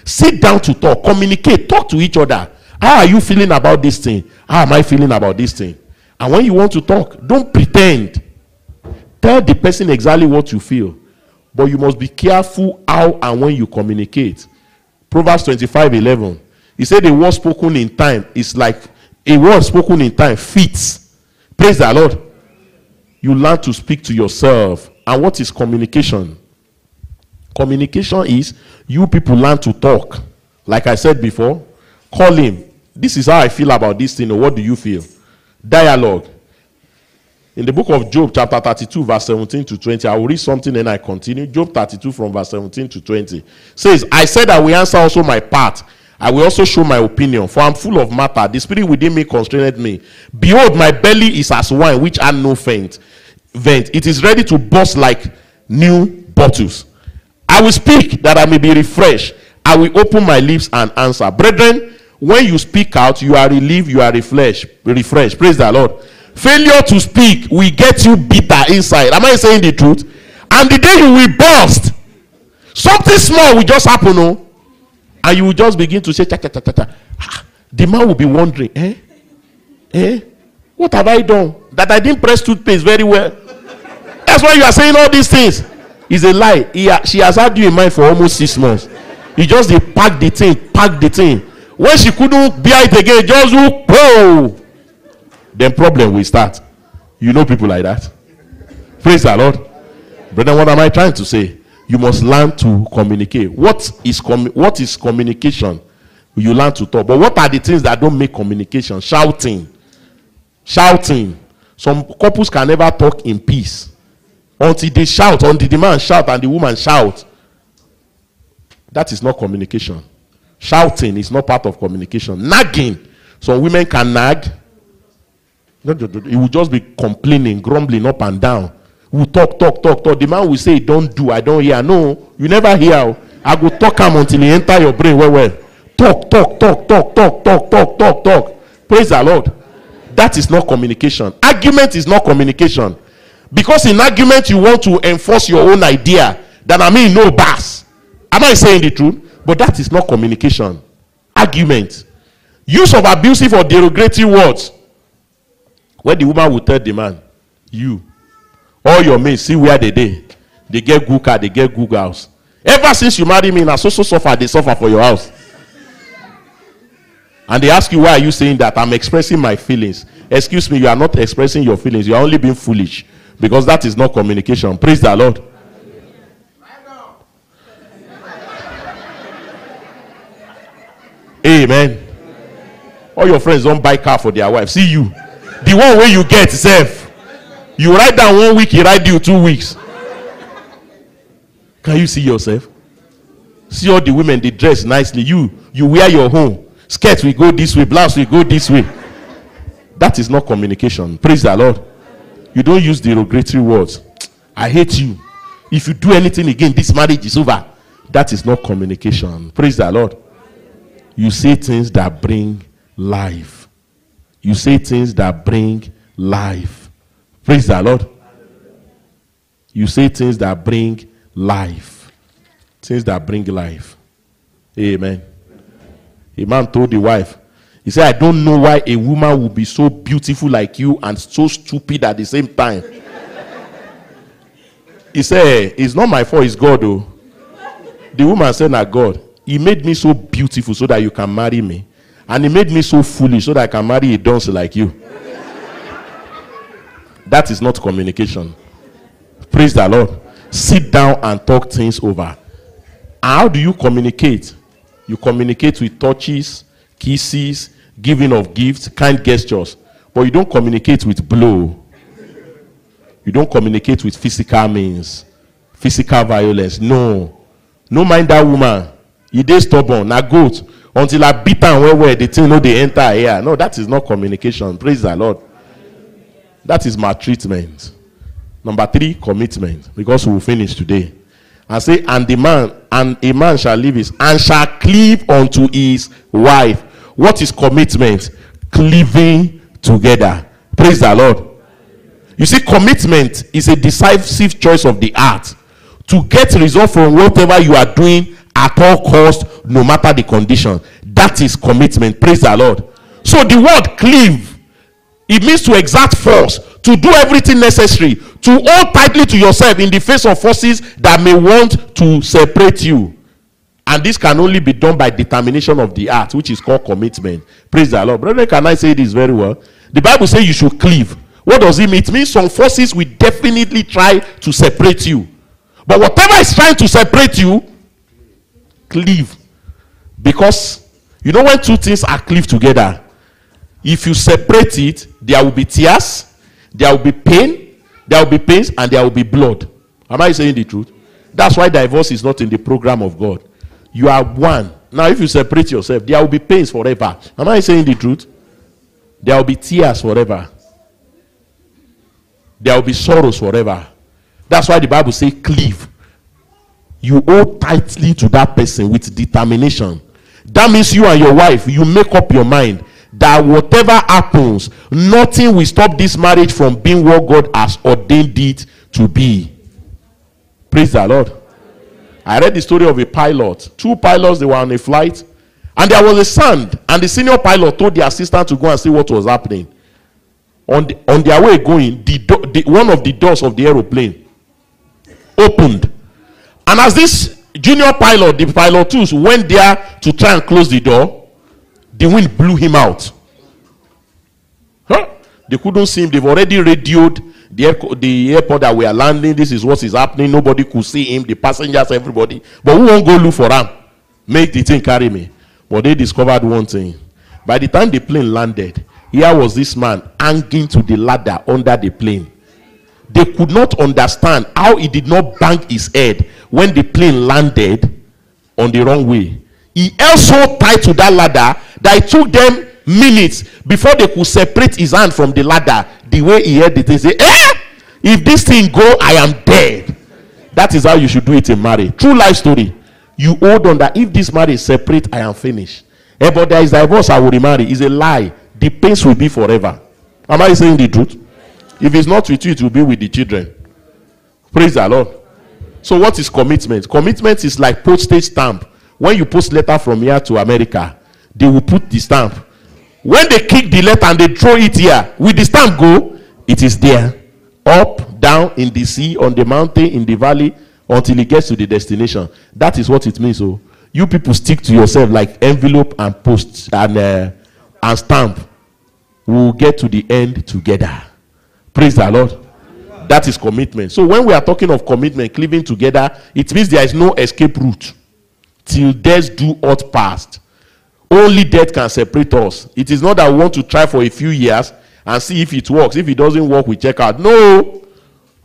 Sit down to talk. Communicate. Talk to each other. How are you feeling about this thing? How am I feeling about this thing? And when you want to talk, don't pretend. Tell the person exactly what you feel. But you must be careful how and when you communicate. Proverbs 25:11. He said a word spoken in time is like a word spoken in time fits. Praise the Lord. You learn to speak to yourself. And what is communication? Communication is you people learn to talk. Like I said before, call him. This is how I feel about this thing. Or what do you feel? Dialogue. In the book of Job, chapter 32, verse 17 to 20, I will read something and I continue. Job 32 from verse 17 to 20 says, I said I will answer also my part. I will also show my opinion, for I am full of matter. The spirit within me constrained me. Behold, my belly is as wine, which had no vent. It is ready to burst like new bottles. I will speak that I may be refreshed. I will open my lips and answer. Brethren, when you speak out, you are relieved, you are refreshed. Praise the Lord. Failure to speak will get you bitter inside. Am I saying the truth? And the day you will burst, something small will just happen, oh, and you will just begin to say, cha, cha, cha, cha, cha. The man will be wondering, what have I done that I didn't press toothpaste very well? That's why you are saying all these things. It's a lie. She has had you in mind for almost 6 months. You just pack the thing. When she couldn't bear it again, just whoa. Then problem will start. You know people like that. Praise the Lord. Brother, what am I trying to say? You must learn to communicate. What is communication? You learn to talk. But what are the things that don't make communication? Shouting. Some couples can never talk in peace until they shout, until the man shout and the woman shout. That is not communication. Shouting is not part of communication. Nagging. Some women can nag. It will just be complaining, grumbling up and down. We talk. The man will say, don't do, I don't hear. No, you never hear. I go talk him until he enter your brain. Well. Talk. Praise the Lord. That is not communication. Argument is not communication. Because in argument, you want to enforce your own idea. That no bass. Am I saying the truth? But that is not communication. Argument. Use of abusive or derogatory words. When the woman will tell the man, you, all your mates, see where they get good car, they get good house. Ever since you married me, now so suffer, they suffer for your house. And they ask you, why are you saying that? I'm expressing my feelings. Excuse me, you are not expressing your feelings. You are only being foolish. Because that is not communication. Praise the Lord. Amen. All your friends don't buy car for their wife. See you. The one way you get self. You write down 1 week, he write you 2 weeks. Can you see yourself? See all the women, they dress nicely. You wear your own. Skirt will go this way, blouse will go this way. That is not communication. Praise the Lord. You don't use derogatory words. I hate you. If you do anything again, this marriage is over. That is not communication. Praise the Lord. You say things that bring life. You say things that bring life. Praise the Lord. You say things that bring life. Things that bring life. Amen. A man told the wife, he said, I don't know why a woman will be so beautiful like you and so stupid at the same time. He said, it's not my fault, it's God, though. The woman said, nah, God, he made me so beautiful so that you can marry me. And he made me so foolish so that I can marry a dunce like you. That is not communication. Praise the Lord. Sit down and talk things over. How do you communicate? You communicate with touches, kisses, giving of gifts, kind gestures. But you don't communicate with blow. You don't communicate with physical means. Physical violence. No. No mind that woman. He dey stubborn. Na goat. Until I beat am where the thing no dey enter here. No, that is not communication. Praise the Lord. That is maltreatment. Number 3, commitment. Because we will finish today. And say, and a man shall leave his and shall cleave unto his wife. What is commitment? Cleaving together. Praise the Lord. You see, commitment is a decisive choice of the heart to get result from whatever you are doing at all cost, no matter the condition. That is commitment. Praise the Lord. So the word cleave, it means to exert force, to do everything necessary, to hold tightly to yourself in the face of forces that may want to separate you. And this can only be done by determination of the heart, which is called commitment. Praise the Lord. Brethren, can I say this very well? The Bible says you should cleave. What does it mean? It means some forces will definitely try to separate you. But whatever is trying to separate you, cleave. Because, you know, when two things are cleaved together, if you separate it, there will be tears, there will be pain, there will be pains, and there will be blood. Am I saying the truth? That's why divorce is not in the program of God. You are one. Now, if you separate yourself, there will be pains forever. Am I saying the truth? There will be tears forever. There will be sorrows forever. That's why the Bible says cleave. You hold tightly to that person with determination. That means you and your wife, you make up your mind that whatever happens, nothing will stop this marriage from being what God has ordained it to be. Praise the Lord. I read the story of a pilot. 2 pilots, they were on a flight, and there was a sand, and the senior pilot told the assistant to go and see what was happening. On their way going, one of the doors of the aeroplane opened, and as this junior pilot, the pilot 2, went there to try and close the door, the wind blew him out. They couldn't see him. They've already radioed the airport that we are landing. This is what is happening. Nobody could see him. The passengers, everybody. But who won't go look for him? Make the thing carry me. But they discovered one thing. By the time the plane landed, here was this man hanging to the ladder under the plane. They could not understand how he did not bang his head when the plane landed on the wrong way. He held so tight to that ladder that it took them minutes before they could separate his hand from the ladder. The way he heard the thing, say, if this thing go, I am dead. That is how you should do it in marriage. True life story. You hold on that if this marriage separate, I am finished. But there is divorce, I will remarry. Is a lie. The pains will be forever. Am I saying the truth? If it's not with you, it will be with the children. Praise the Lord. So what is commitment? Commitment is like postage stamp. When you post letter from here to America, they will put the stamp. When they kick the letter and they throw it here, will the stamp go? It is there. Up, down, in the sea, on the mountain, in the valley, until it gets to the destination. That is what it means. So you people stick to yourself like envelope and post and stamp. We will get to the end together. Praise the Lord. That is commitment. So when we are talking of commitment, cleaving together, it means there is no escape route. Till death do us part. Only death can separate us. It is not that we want to try for a few years and see if it works. If it doesn't work, we check out. No.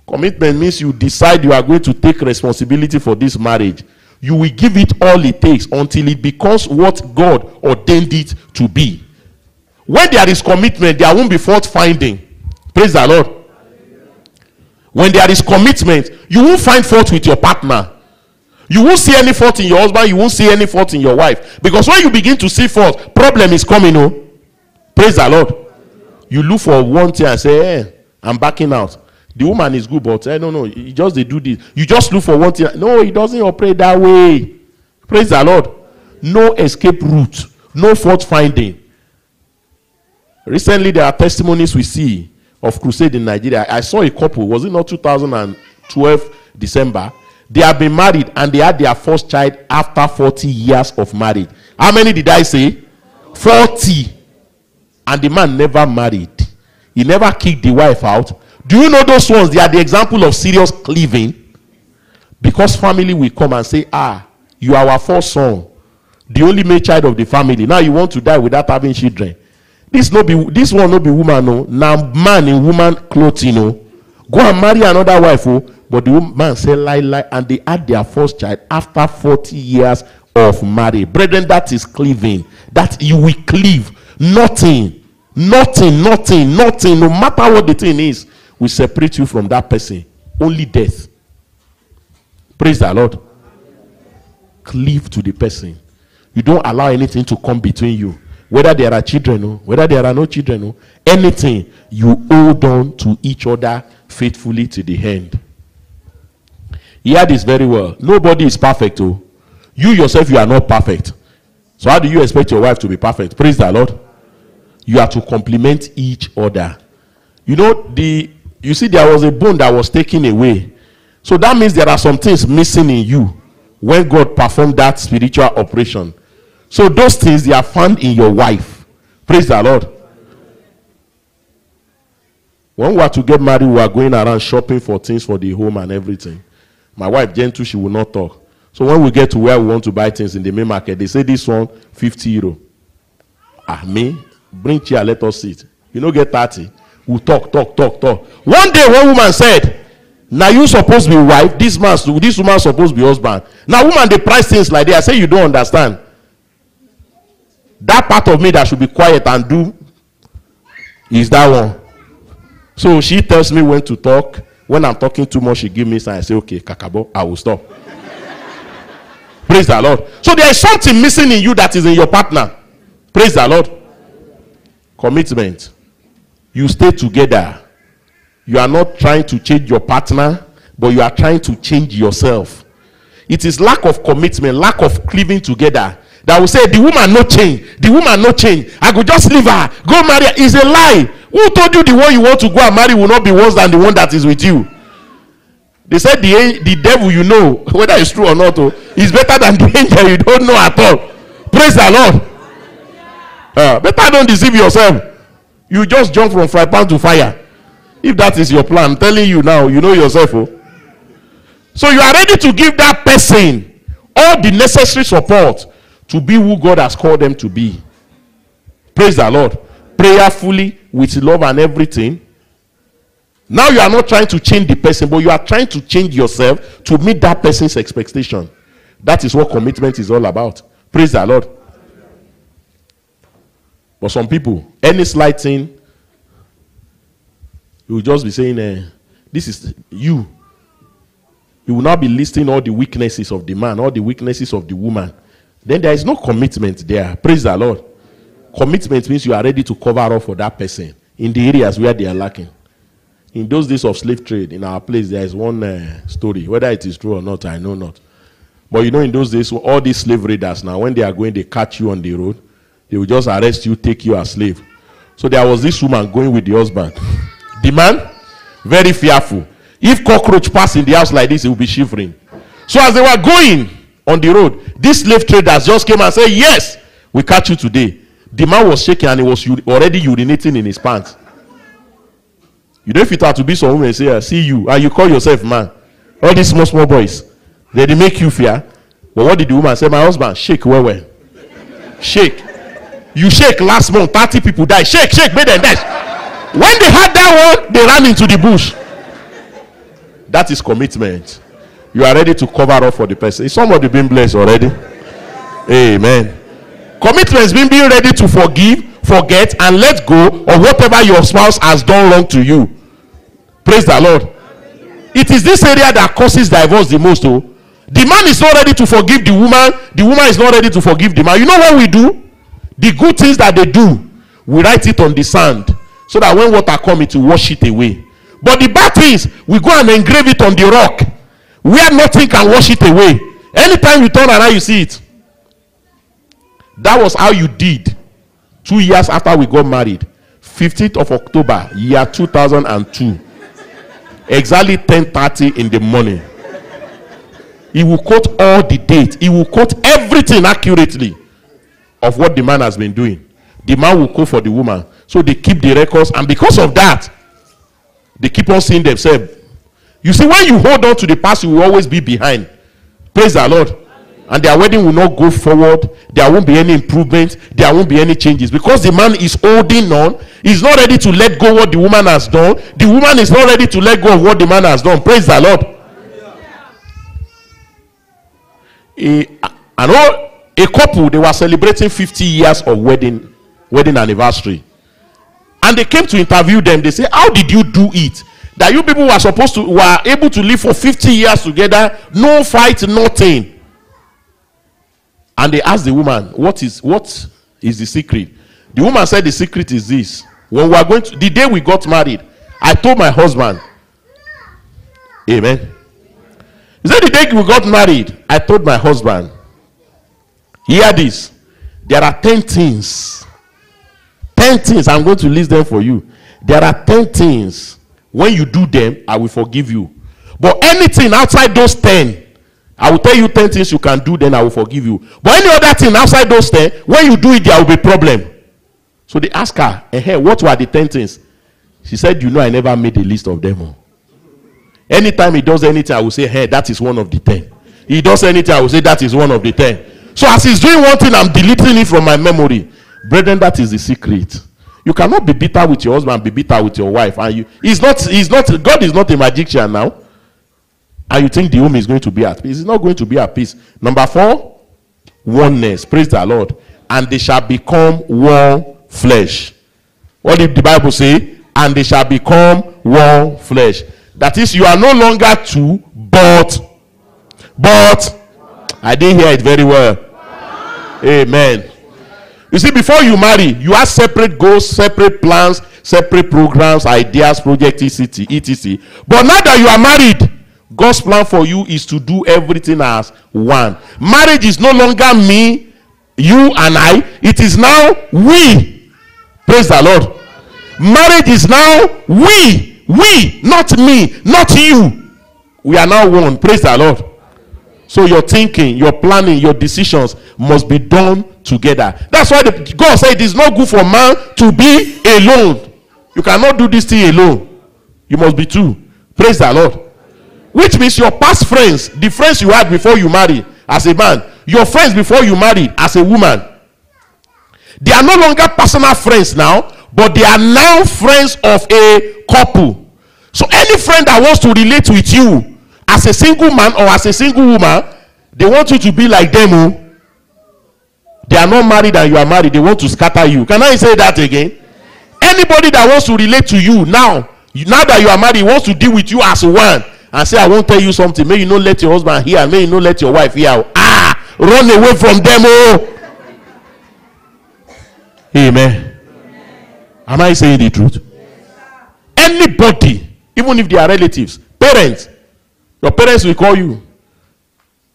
Commitment means you decide you are going to take responsibility for this marriage. You will give it all it takes until it becomes what God ordained it to be. When there is commitment, there won't be fault finding. Praise the Lord. When there is commitment, you won't find fault with your partner. You won't see any fault in your husband. You won't see any fault in your wife. Because when you begin to see fault, problem is coming. Oh, praise the Lord. You look for one thing and say, I'm backing out. The woman is good, but no, you just they do this. You just look for one thing. No, it doesn't operate that way. Praise the Lord. No escape route. No fault finding. Recently, there are testimonies we see of crusade in Nigeria. I saw a couple. Was it not 2012 December? They have been married and they had their first child after 40 years of marriage. How many did I say? 40. And the man never married. He never kicked the wife out. Do you know those ones? They are the example of serious cleaving. Because family will come and say, you are our first son, the only male child of the family. Now you want to die without having children. This one no be woman, no. Now man in woman clothing, no. Go and marry another wife, oh. But the woman said lie, and they had their first child after 40 years of marriage. Brethren, that is cleaving. That you will cleave. Nothing, no matter what the thing is, will separate you from that person. Only death. Praise the Lord. Cleave to the person. You don't allow anything to come between you. Whether there are children or whether there are no children or anything, you hold on to each other faithfully to the end. Hear this very well. Nobody is perfect. Oh. You yourself, you are not perfect. So how do you expect your wife to be perfect? Praise the Lord. You are to complement each other. You know, you see there was a bone that was taken away. So that means there are some things missing in you when God performed that spiritual operation. So those things, they are found in your wife. Praise the Lord. When we are to get married, we are going around shopping for things for the home and everything. My wife, gentle, she will not talk. So when we get to where we want to buy things in the main market, they say this one, 50 euro. Me, bring chair, let us sit. You know, get 30. We'll talk. One day, one woman said, now you supposed to be wife, this woman supposed to be husband. Now woman, they price things like that. I say you don't understand. That part of me that should be quiet and do is that one. So she tells me when to talk. When I'm talking too much, she gives me sign. I say, okay, kakabo, I will stop. Praise the Lord. So there is something missing in you that is in your partner. Praise the Lord. Commitment. You stay together. You are not trying to change your partner, but you are trying to change yourself. It is lack of commitment, lack of cleaving together that will say, the woman no change, the woman no change. I could just leave her, go marry her. It's a lie. Who told you the one you want to go and marry will not be worse than the one that is with you? They said the devil, you know, whether it's true or not, is better than the angel you don't know at all. Praise the Lord. Better don't deceive yourself. You just jump from fry pan to fire. If that is your plan, I'm telling you now, you know yourself. So you are ready to give that person all the necessary support to be who God has called them to be. Praise the Lord. Prayerfully, with love and everything. Now you are not trying to change the person, but you are trying to change yourself to meet that person's expectation. That is what commitment is all about. Praise the Lord. But some people, any slight thing, you will just be saying, this is you. You will not be listing all the weaknesses of the man, all the weaknesses of the woman. Then there is no commitment there. Praise the Lord. Commitment means you are ready to cover up for that person in the areas where they are lacking. In those days of slave trade, in our place, there is one story. Whether it is true or not, I know not. But you know, in those days, all these slave raiders now, when they are going, they catch you on the road. They will just arrest you, take you as slave. So there was this woman going with the husband. The man, very fearful. If cockroach pass in the house like this, he will be shivering. So as they were going on the road, these slave traders just came and said, yes, we catch you today. The man was shaking and he was already urinating in his pants. You know, if it had to be some woman say, see you, and you call yourself man. All these small boys, they make you fear. But what did the woman say? My husband, shake well. Shake. You shake last month, 30 people died. Shake, make them dash. When they had that one, they ran into the bush. That is commitment. You are ready to cover up for the person. Is somebody being blessed already? Amen. Commitment is being ready to forgive, forget, and let go of whatever your spouse has done wrong to you. Praise the Lord. It is this area that causes divorce the most. The man is not ready to forgive the woman is not ready to forgive the man. You know what we do? The good things that they do, we write it on the sand so that when water comes, it will wash it away. But the bad things, we go and engrave it on the rock where nothing can wash it away. Anytime you turn around, you see it. That was how you did 2 years after we got married. 15th of October, year 2002. Exactly 10:30 in the morning. He will quote all the dates. He will quote everything accurately of what the man has been doing. The man will go for the woman. So they keep the records. And because of that, they keep on seeing themselves. You see, when you hold on to the past, you will always be behind. Praise the Lord. And their wedding will not go forward. There won't be any improvement. There won't be any changes. Because the man is holding on. He's not ready to let go what the woman has done. The woman is not ready to let go of what the man has done. Praise the Lord. A couple, they were celebrating 50 years of wedding anniversary. And they came to interview them. They say, how did you do it? That you people were able to live for 50 years together, no fight, nothing. And they asked the woman, what is the secret? The woman said, the secret is this. When we are going to, the day we got married, I told my husband, amen. He said, the day we got married, I told my husband, hear this. There are 10 things. 10 things. I'm going to list them for you. There are 10 things. When you do them, I will forgive you. But anything outside those 10, I will tell you 10 things you can do, then I will forgive you. But any other thing outside those 10, when you do it, there will be a problem. So they asked her, what were the 10 things? She said, you know, I never made a list of them. Anytime he does anything, I will say, hey, that is one of the 10. He does anything, I will say, that is one of the 10. So as he's doing one thing, I'm deleting it from my memory. Brethren, that is the secret. You cannot be bitter with your husband, be bitter with your wife. And God is not a magician now. And you think the home is going to be at peace. It's not going to be at peace. Number 4, oneness. Praise the Lord. And they shall become one flesh. What did the Bible say? And they shall become one flesh. That is, you are no longer two, but I didn't hear it very well. Amen. You see, before you marry, you have separate goals, separate plans, separate programs, ideas, projects, etc. But now that you are married, God's plan for you is to do everything as one. Marriage is no longer me, you and I. It is now we. Praise the Lord. Marriage is now we, not me, not you. We are now one. Praise the Lord. So your thinking, your planning, your decisions must be done together. That's why God said it is not good for man to be alone. You cannot do this thing alone. You must be two. Praise the Lord. Which means your past friends, the friends you had before you married as a man, your friends before you married as a woman, they are no longer personal friends now, but they are now friends of a couple. So any friend that wants to relate with you as a single man or as a single woman, they want you to be like them. Oh. They are not married and you are married. They want to scatter you. Can I say that again? Anybody that wants to relate to you now that you are married, wants to deal with you as one and say, I won't tell you something. May you not let your husband hear. May you not let your wife hear. Run away from them. Oh. Amen. Am I saying the truth? Anybody, even if they are relatives, parents, your parents will call you.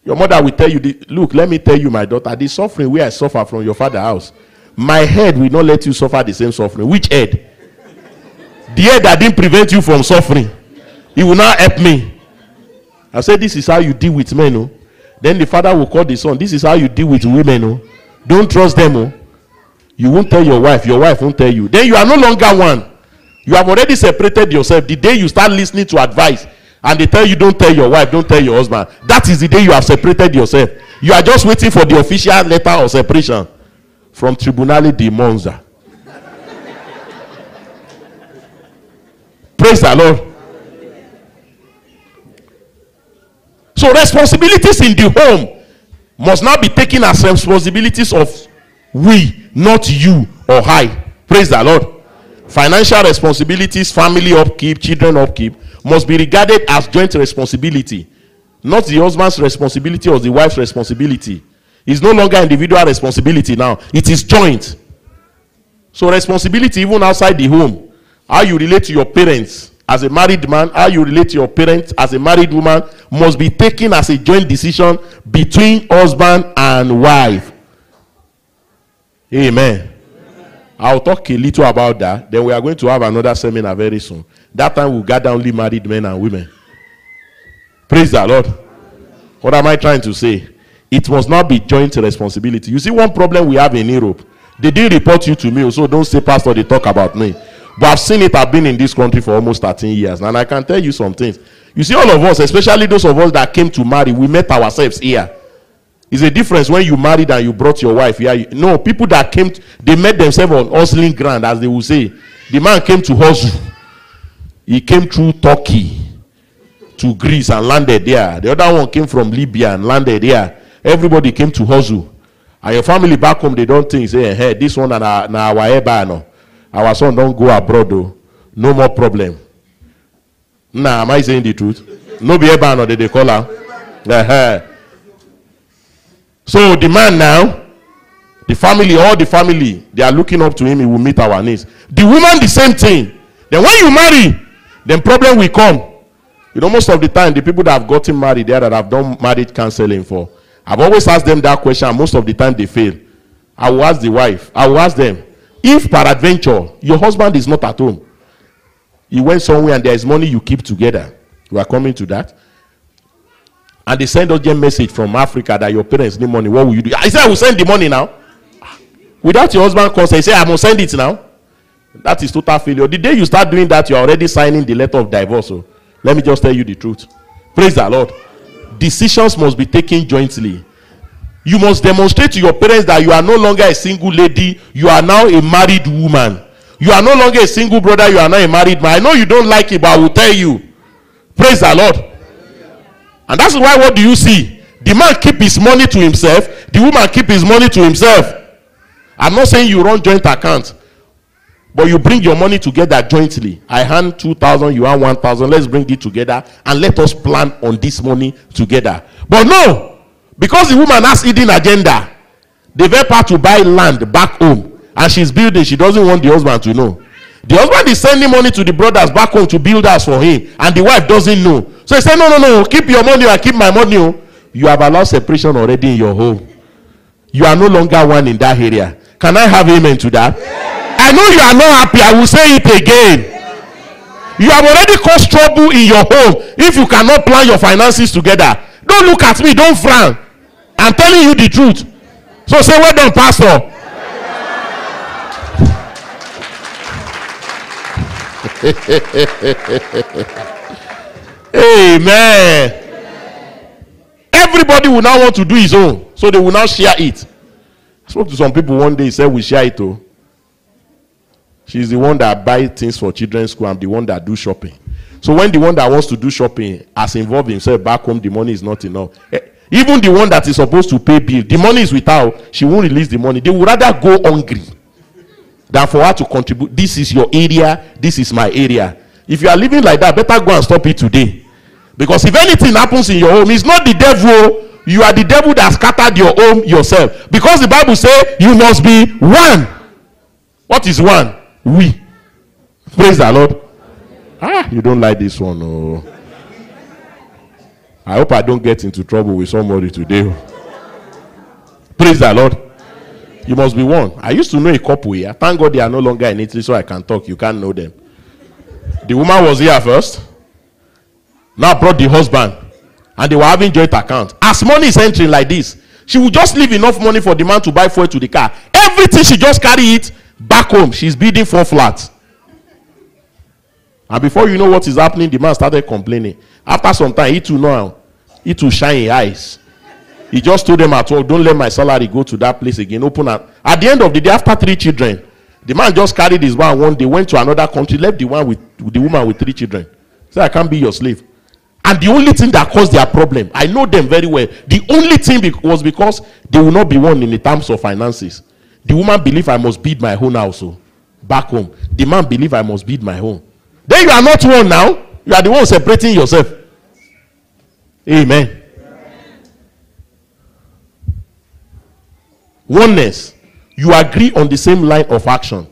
Your mother will tell you, look, let me tell you, my daughter, the suffering where I suffer from your father's house, my head will not let you suffer the same suffering. Which head? The head that didn't prevent you from suffering. He will not help me. I said, this is how you deal with men. Oh. Then the father will call the son. This is how you deal with women. Oh. Don't trust them. Oh. You won't tell your wife won't tell you. Then you are no longer one. You have already separated yourself. The day you start listening to advice and they tell you don't tell your wife, don't tell your husband, that is the day you have separated yourself. You are just waiting for the official letter of separation from Tribunale de Monza. Praise the Lord. So responsibilities in the home must not be taken as responsibilities of we, not you or I. Praise the Lord. Financial responsibilities, family upkeep, children upkeep must be regarded as joint responsibility, not the husband's responsibility or the wife's responsibility. It's no longer individual responsibility now. It is joint. So responsibility even outside the home, how you relate to your parents as a married man, how you relate to your parents as a married woman, must be taken as a joint decision between husband and wife. Amen. I'll talk a little about that. Then we are going to have another seminar very soon. That time we'll gather only married men and women. Praise the Lord. What am I trying to say? It must not be joint responsibility. You see, one problem we have in Europe, they didn't report you to me, so don't say, Pastor, they talk about me. But I've seen it. I've been in this country for almost 13 years. And I can tell you some things. You see, all of us, especially those of us that came to marry, we met ourselves here. It's a difference when you married and you brought your wife here. No, people that came, they met themselves on hustling ground, as they will say. The man came to hustle. He came through Turkey to Greece and landed there. The other one came from Libya and landed there. Everybody came to hustle. And your family back home, they don't think, say, hey, this one and our eba, no. Our son don't go abroad, though. No more problem. Nah, am I saying the truth? No be eba, no, they call her. So the man now, the family, all the family, they are looking up to him. He will meet our needs. The woman, the same thing. Then when you marry, then problem will come. You know, most of the time, the people that have gotten married there, that have done marriage counseling for, I've always asked them that question, and most of the time they fail. I will ask the wife, I will ask them, if peradventure, your husband is not at home, he went somewhere and there is money you keep together, you are coming to that, and they send us a message from Africa that your parents need money, what will you do? I said, I will send the money now. Without your husband consent, he said, I must send it now. That is total failure. The day you start doing that, you are already signing the letter of divorce. So let me just tell you the truth. Praise the Lord. Decisions must be taken jointly. You must demonstrate to your parents that you are no longer a single lady, you are now a married woman. You are no longer a single brother, you are now a married man. I know you don't like it, but I will tell you. Praise the Lord. And that's why, what do you see? The man keep his money to himself, the woman keep his money to himself. I'm not saying you run joint account, but you bring your money together jointly. I hand 2,000, you hand 1,000. Let's bring it together and let us plan on this money together. But no, because the woman has hidden agenda, They've helped her to buy land back home. And she's building. She doesn't want the husband to know. The husband is sending money to the brothers back home to build house for him. And the wife doesn't know. So he said, no. Keep your money. I keep my money. You have allowed separation already in your home. You are no longer one in that area. Can I have amen to that? Yeah. I know you are not happy. I will say it again. You have already caused trouble in your home if you cannot plan your finances together. Don't look at me. Don't frown. I'm telling you the truth. So say, well done, pastor. Amen. Everybody will now want to do his own. So they will now share it. I spoke to some people one day. He said, we share it too. She's the one that buys things for children's school. I'm the one that do shopping. So when the one that wants to do shopping has involved himself back home, the money is not enough. Even the one that is supposed to pay bill, the money is with her. She won't release the money. They would rather go hungry than for her to contribute. This is your area. This is my area. If you are living like that, better go and stop it today. Because if anything happens in your home, it's not the devil. You are the devil that scattered your home yourself. Because the Bible says you must be one. What is one? We. Praise the Lord. You don't like this one. Oh. I hope I don't get into trouble with somebody today. Praise the Lord. You must be one. I used to know a couple here. Thank God they are no longer in Italy, so I can talk. You can't know them. The woman was here first. Now brought the husband. And they were having joint account. As money is entering like this, she will just leave enough money for the man to buy fuel to the car. Everything she just carry it back home. She's building 4 flats. And before you know what is happening, the man started complaining. After some time, he too know. He too shine his eyes. He just told them at all, don't let my salary go to that place again. Open up. At the end of the day, after 3 children, the man just carried his one one day, went to another country, left the one with the woman with 3 children. Said, I can't be your slave. And the only thing that caused their problem, I know them very well. The only thing was because they will not be one in the terms of finances. The woman believed I must build my own house back home. The man believed I must build my own. Then you are not one now. You are the one separating yourself. Amen. Oneness. You agree on the same line of action.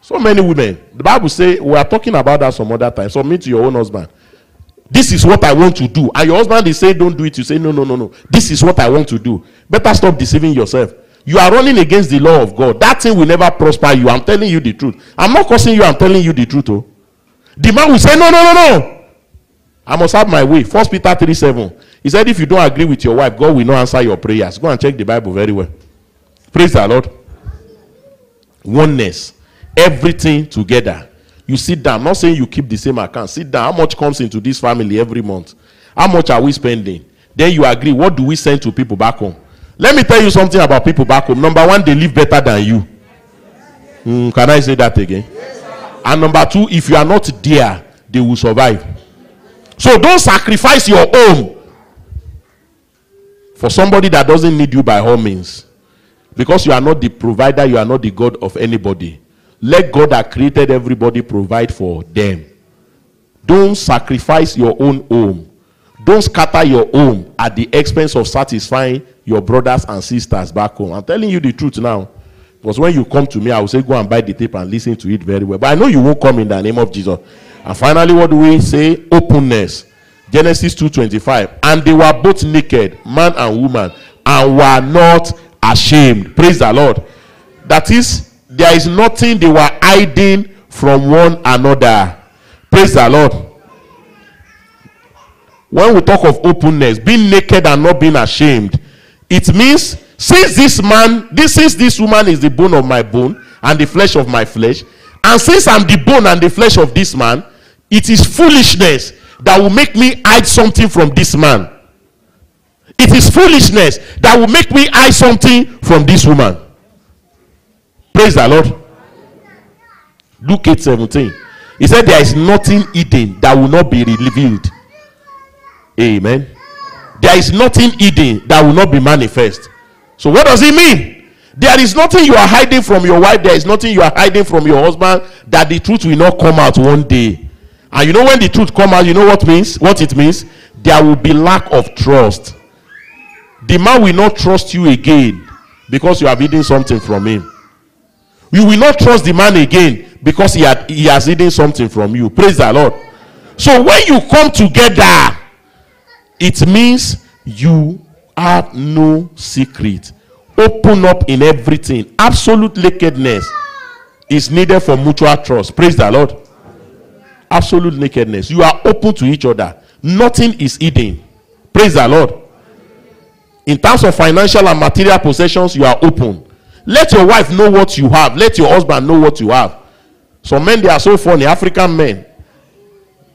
So many women. The Bible says, we are talking about that some other time. Submit to your own husband. This is what I want to do. And your husband is saying, don't do it. You say, no. This is what I want to do. Better stop deceiving yourself. You are running against the law of God. That thing will never prosper you. I'm telling you the truth. I'm not cursing you. I'm telling you the truth. Oh. The man will say, no. I must have my way. 1 Peter 3:7. He said, if you don't agree with your wife, God will not answer your prayers. Go and check the Bible very well. Praise the Lord. Oneness. Everything together. You sit down. I'm not saying you keep the same account. Sit down. How much comes into this family every month? How much are we spending? Then you agree. What do we send to people back home? Let me tell you something about people back home. Number 1, they live better than you. Can I say that again? And number 2, if you are not there, they will survive. So don't sacrifice your home for somebody that doesn't need you by all means. Because you are not the provider, you are not the God of anybody. Let God that created everybody provide for them. Don't sacrifice your own home. Don't scatter your home at the expense of satisfying your brothers and sisters back home. I'm telling you the truth now. Because when you come to me, I will say, go and buy the tape and listen to it very well. But I know you won't come in the name of Jesus. And finally, what do we say? Openness. Genesis 2:25. And they were both naked, man and woman, and were not ashamed. Praise the Lord. That is, there is nothing they were hiding from one another. Praise the Lord. When we talk of openness, being naked and not being ashamed, it means since this woman is the bone of my bone and the flesh of my flesh, and since I'm the bone and the flesh of this man, it is foolishness that will make me hide something from this man. It is foolishness that will make me hide something from this woman. Praise the Lord. Luke 8:17. He said there is nothing hidden that will not be revealed. Amen. There is nothing hidden that will not be manifest. So what does it mean? There is nothing you are hiding from your wife. There is nothing you are hiding from your husband that the truth will not come out one day. And you know when the truth comes out, you know what it means? There will be lack of trust. the man will not trust you again because you have hidden something from him. You will not trust the man again because he has hidden something from you. Praise the Lord. So when you come together, it means you have no secret. Open up in everything. Absolute nakedness is needed for mutual trust. Praise the Lord. Absolute nakedness. You are open to each other. Nothing is hidden. Praise the Lord. In terms of financial and material possessions, you are open. Let your wife know what you have. Let your husband know what you have. Some men, they are so funny. African men,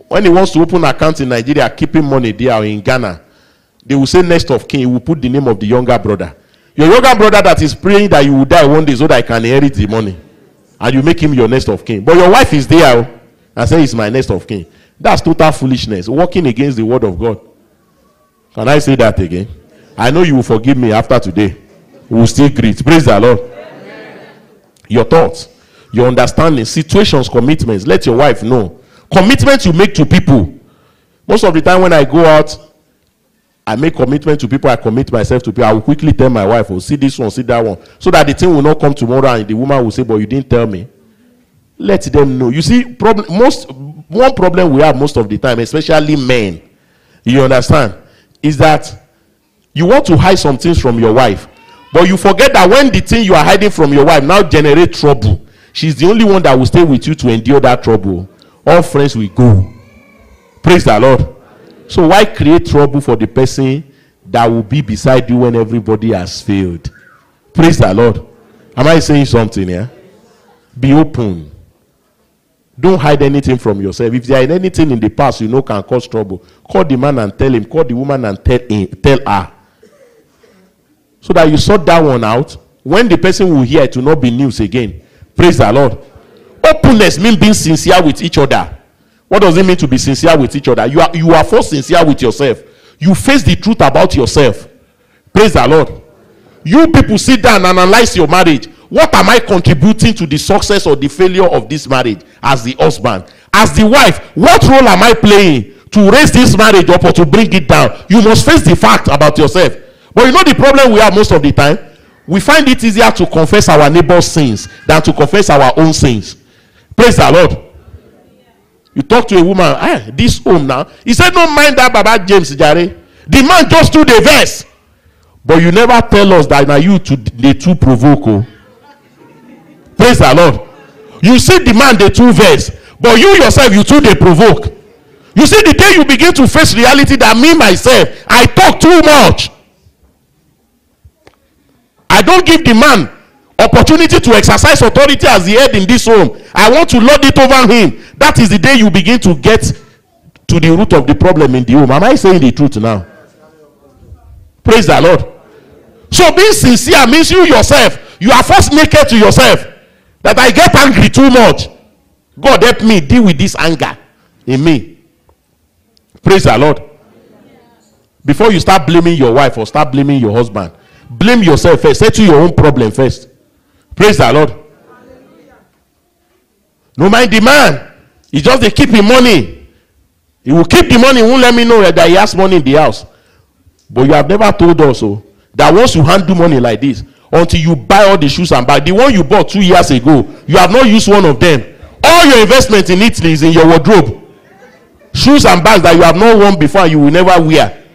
when he wants to open an account in Nigeria, keeping money there or in Ghana, they will say next of kin. He will put the name of the younger brother. Your younger brother that is praying that you will die one day so that I can inherit the money. And you make him your next of kin. But your wife is there and say he's my next of kin. That's total foolishness. Working against the word of God. Can I say that again? I know you will forgive me after today. We will still greet. Praise the Lord. Amen. Your thoughts, your understanding, situations, commitments. Let your wife know. Commitments you make to people. Most of the time when I go out, I make commitment to people. I commit myself to people. I will quickly tell my wife, oh, see this one, see that one. So that the thing will not come tomorrow and the woman will say, but you didn't tell me. Let them know. You see, one problem we have most of the time, especially men, you understand, is that you want to hide some things from your wife, but you forget that when the thing you are hiding from your wife now generate trouble, she's the only one that will stay with you to endure that trouble. All friends will go. Praise the Lord. So why create trouble for the person that will be beside you when everybody has failed? Praise the Lord. Am I saying something here? Be open. Don't hide anything from yourself. If there is anything in the past you know can cause trouble, call the man and tell him. Call the woman and tell her. So that you sort that one out. When the person will hear, it will not be news again. Praise the Lord. Openness means being sincere with each other. What does it mean to be sincere with each other? You are first sincere with yourself. You face the truth about yourself. Praise the Lord. You people sit down and analyze your marriage. What am I contributing to the success or the failure of this marriage as the husband? As the wife, what role am I playing to raise this marriage up or to bring it down? You must face the fact about yourself. But you know the problem we have most of the time? We find it easier to confess our neighbor's sins than to confess our own sins. Praise the Lord. You talk to a woman, this home now. He said, don't mind that Baba James Jare. The man just do the verse. But you never tell us that now you the two provoke. Praise the Lord. You see the man the two verse. But you yourself, you too they provoke. You see the day you begin to face reality that me myself, I talk too much. I don't give the man opportunity to exercise authority as the head in this home. I want to lord it over him. That is the day you begin to get to the root of the problem in the home. Am I saying the truth now? Praise the Lord. So being sincere means you yourself, you are first naked to yourself. That I get angry too much. God help me deal with this anger in me. Praise the Lord. Before you start blaming your wife or start blaming your husband, blame yourself first. Settle your own problem first. Praise the Lord. No mind the man. He just they keep him money. He will keep the money. He won't let me know that he has money in the house. But you have never told us that once you handle money like this, until you buy all the shoes and bags, the one you bought 2 years ago, you have not used one of them. All your investment in Italy is in your wardrobe. Shoes and bags that you have not worn before, you will never wear.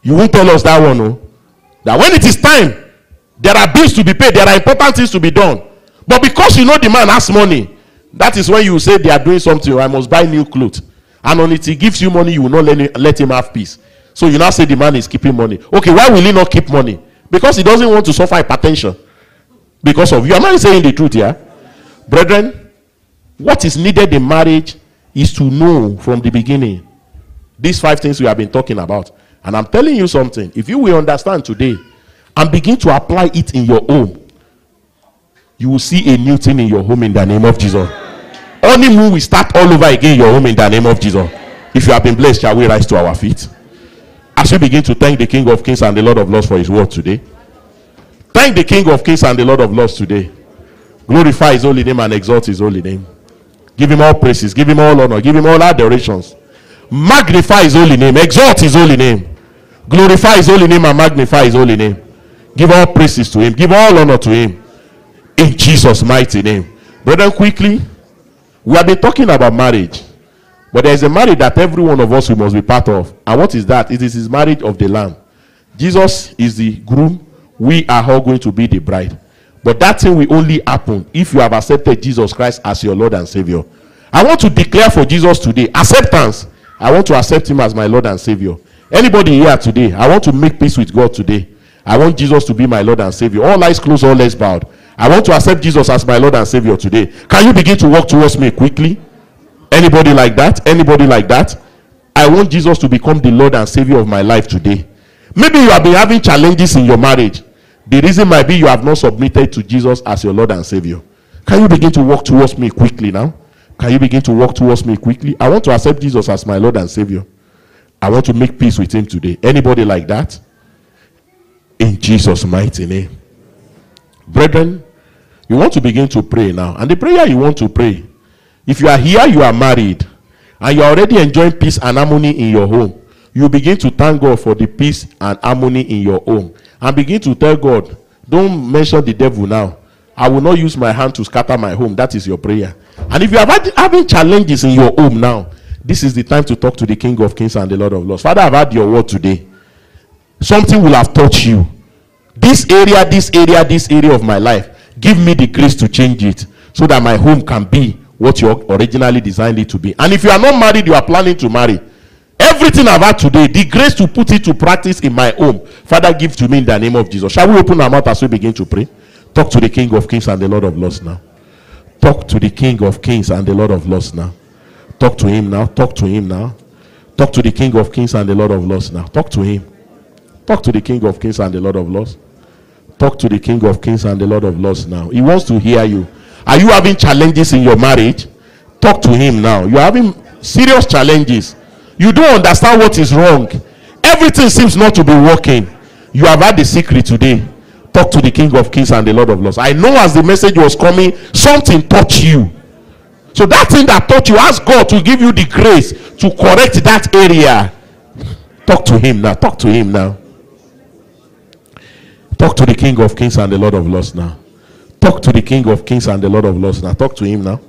You won't tell us that one, no? That when it is time, there are bills to be paid, there are important things to be done. But because you know the man has money, that is when you say they are doing something. I must buy new clothes. And until he gives you money, you will not let him have peace. So you now say the man is keeping money. Okay, why will he not keep money? Because he doesn't want to suffer hypertension. Because of you. Am I saying the truth here? Brethren, what is needed in marriage is to know from the beginning these 5 things we have been talking about. And I'm telling you something. If you will understand today and begin to apply it in your home, you will see a new thing in your home in the name of Jesus. Honeymoon will start all over again in your home in the name of Jesus. If you have been blessed, shall we rise to our feet? As we begin to thank the King of Kings and the Lord of Lords for his word today. Thank the King of Kings and the Lord of Lords today. Glorify his holy name and exalt his holy name. Give him all praises. Give him all honor. Give him all adorations. Magnify his holy name. Exalt his holy name. Glorify his holy name and magnify his holy name. Give all praises to him. Give all honor to him. In Jesus' mighty name. Brethren, quickly, we have been talking about marriage. But there is a marriage that every one of us we must be part of. And what is that? It is his marriage of the Lamb. Jesus is the groom. We are all going to be the bride. But that thing will only happen if you have accepted Jesus Christ as your Lord and Savior. I want to declare for Jesus today acceptance. I want to accept him as my Lord and Savior. Anybody here today, I want to make peace with God today. I want Jesus to be my Lord and Savior. All eyes closed, all eyes bowed. I want to accept Jesus as my Lord and Savior today. Can you begin to walk towards me quickly? Anybody like that? Anybody like that? I want Jesus to become the Lord and Savior of my life today. Maybe you have been having challenges in your marriage. The reason might be you have not submitted to Jesus as your Lord and Savior. Can you begin to walk towards me quickly now? Can you begin to walk towards me quickly? I want to accept Jesus as my Lord and Savior. I want to make peace with him today. Anybody like that? In Jesus' mighty name. Brethren, you want to begin to pray now. And the prayer you want to pray, if you are here, you are married, and you are already enjoying peace and harmony in your home, you begin to thank God for the peace and harmony in your home. And begin to tell God, don't mention the devil now. I will not use my hand to scatter my home. That is your prayer. And if you are having challenges in your home now, this is the time to talk to the King of Kings and the Lord of Lords. Father, I've had your word today. Something will have touched you. This area of my life, give me the grace to change it so that my home can be what you originally designed it to be. And if you are not married, you are planning to marry. Everything I've had today, the grace to put it to practice in my home, Father, give to me in the name of Jesus. Shall we open our mouth as we begin to pray? Talk to the King of Kings and the Lord of Lords now. Talk to the King of Kings and the Lord of Lords now. Talk to him now. Talk to him now. Talk to the King of Kings and the Lord of Lords now. Talk to him. Talk to the King of Kings and the Lord of Lords. Talk to the King of Kings and the Lord of Lords now. He wants to hear you. Are you having challenges in your marriage? Talk to him now. You are having serious challenges. You don't understand what is wrong. Everything seems not to be working. You have had the secret today. Talk to the King of Kings and the Lord of Lords. I know as the message was coming, something touched you. So that thing that touched you, ask God to give you the grace to correct that area. Talk to him now. Talk to him now. Talk to the King of Kings and the Lord of Lords now. Talk to the King of Kings and the Lord of Lords now. Talk to him now.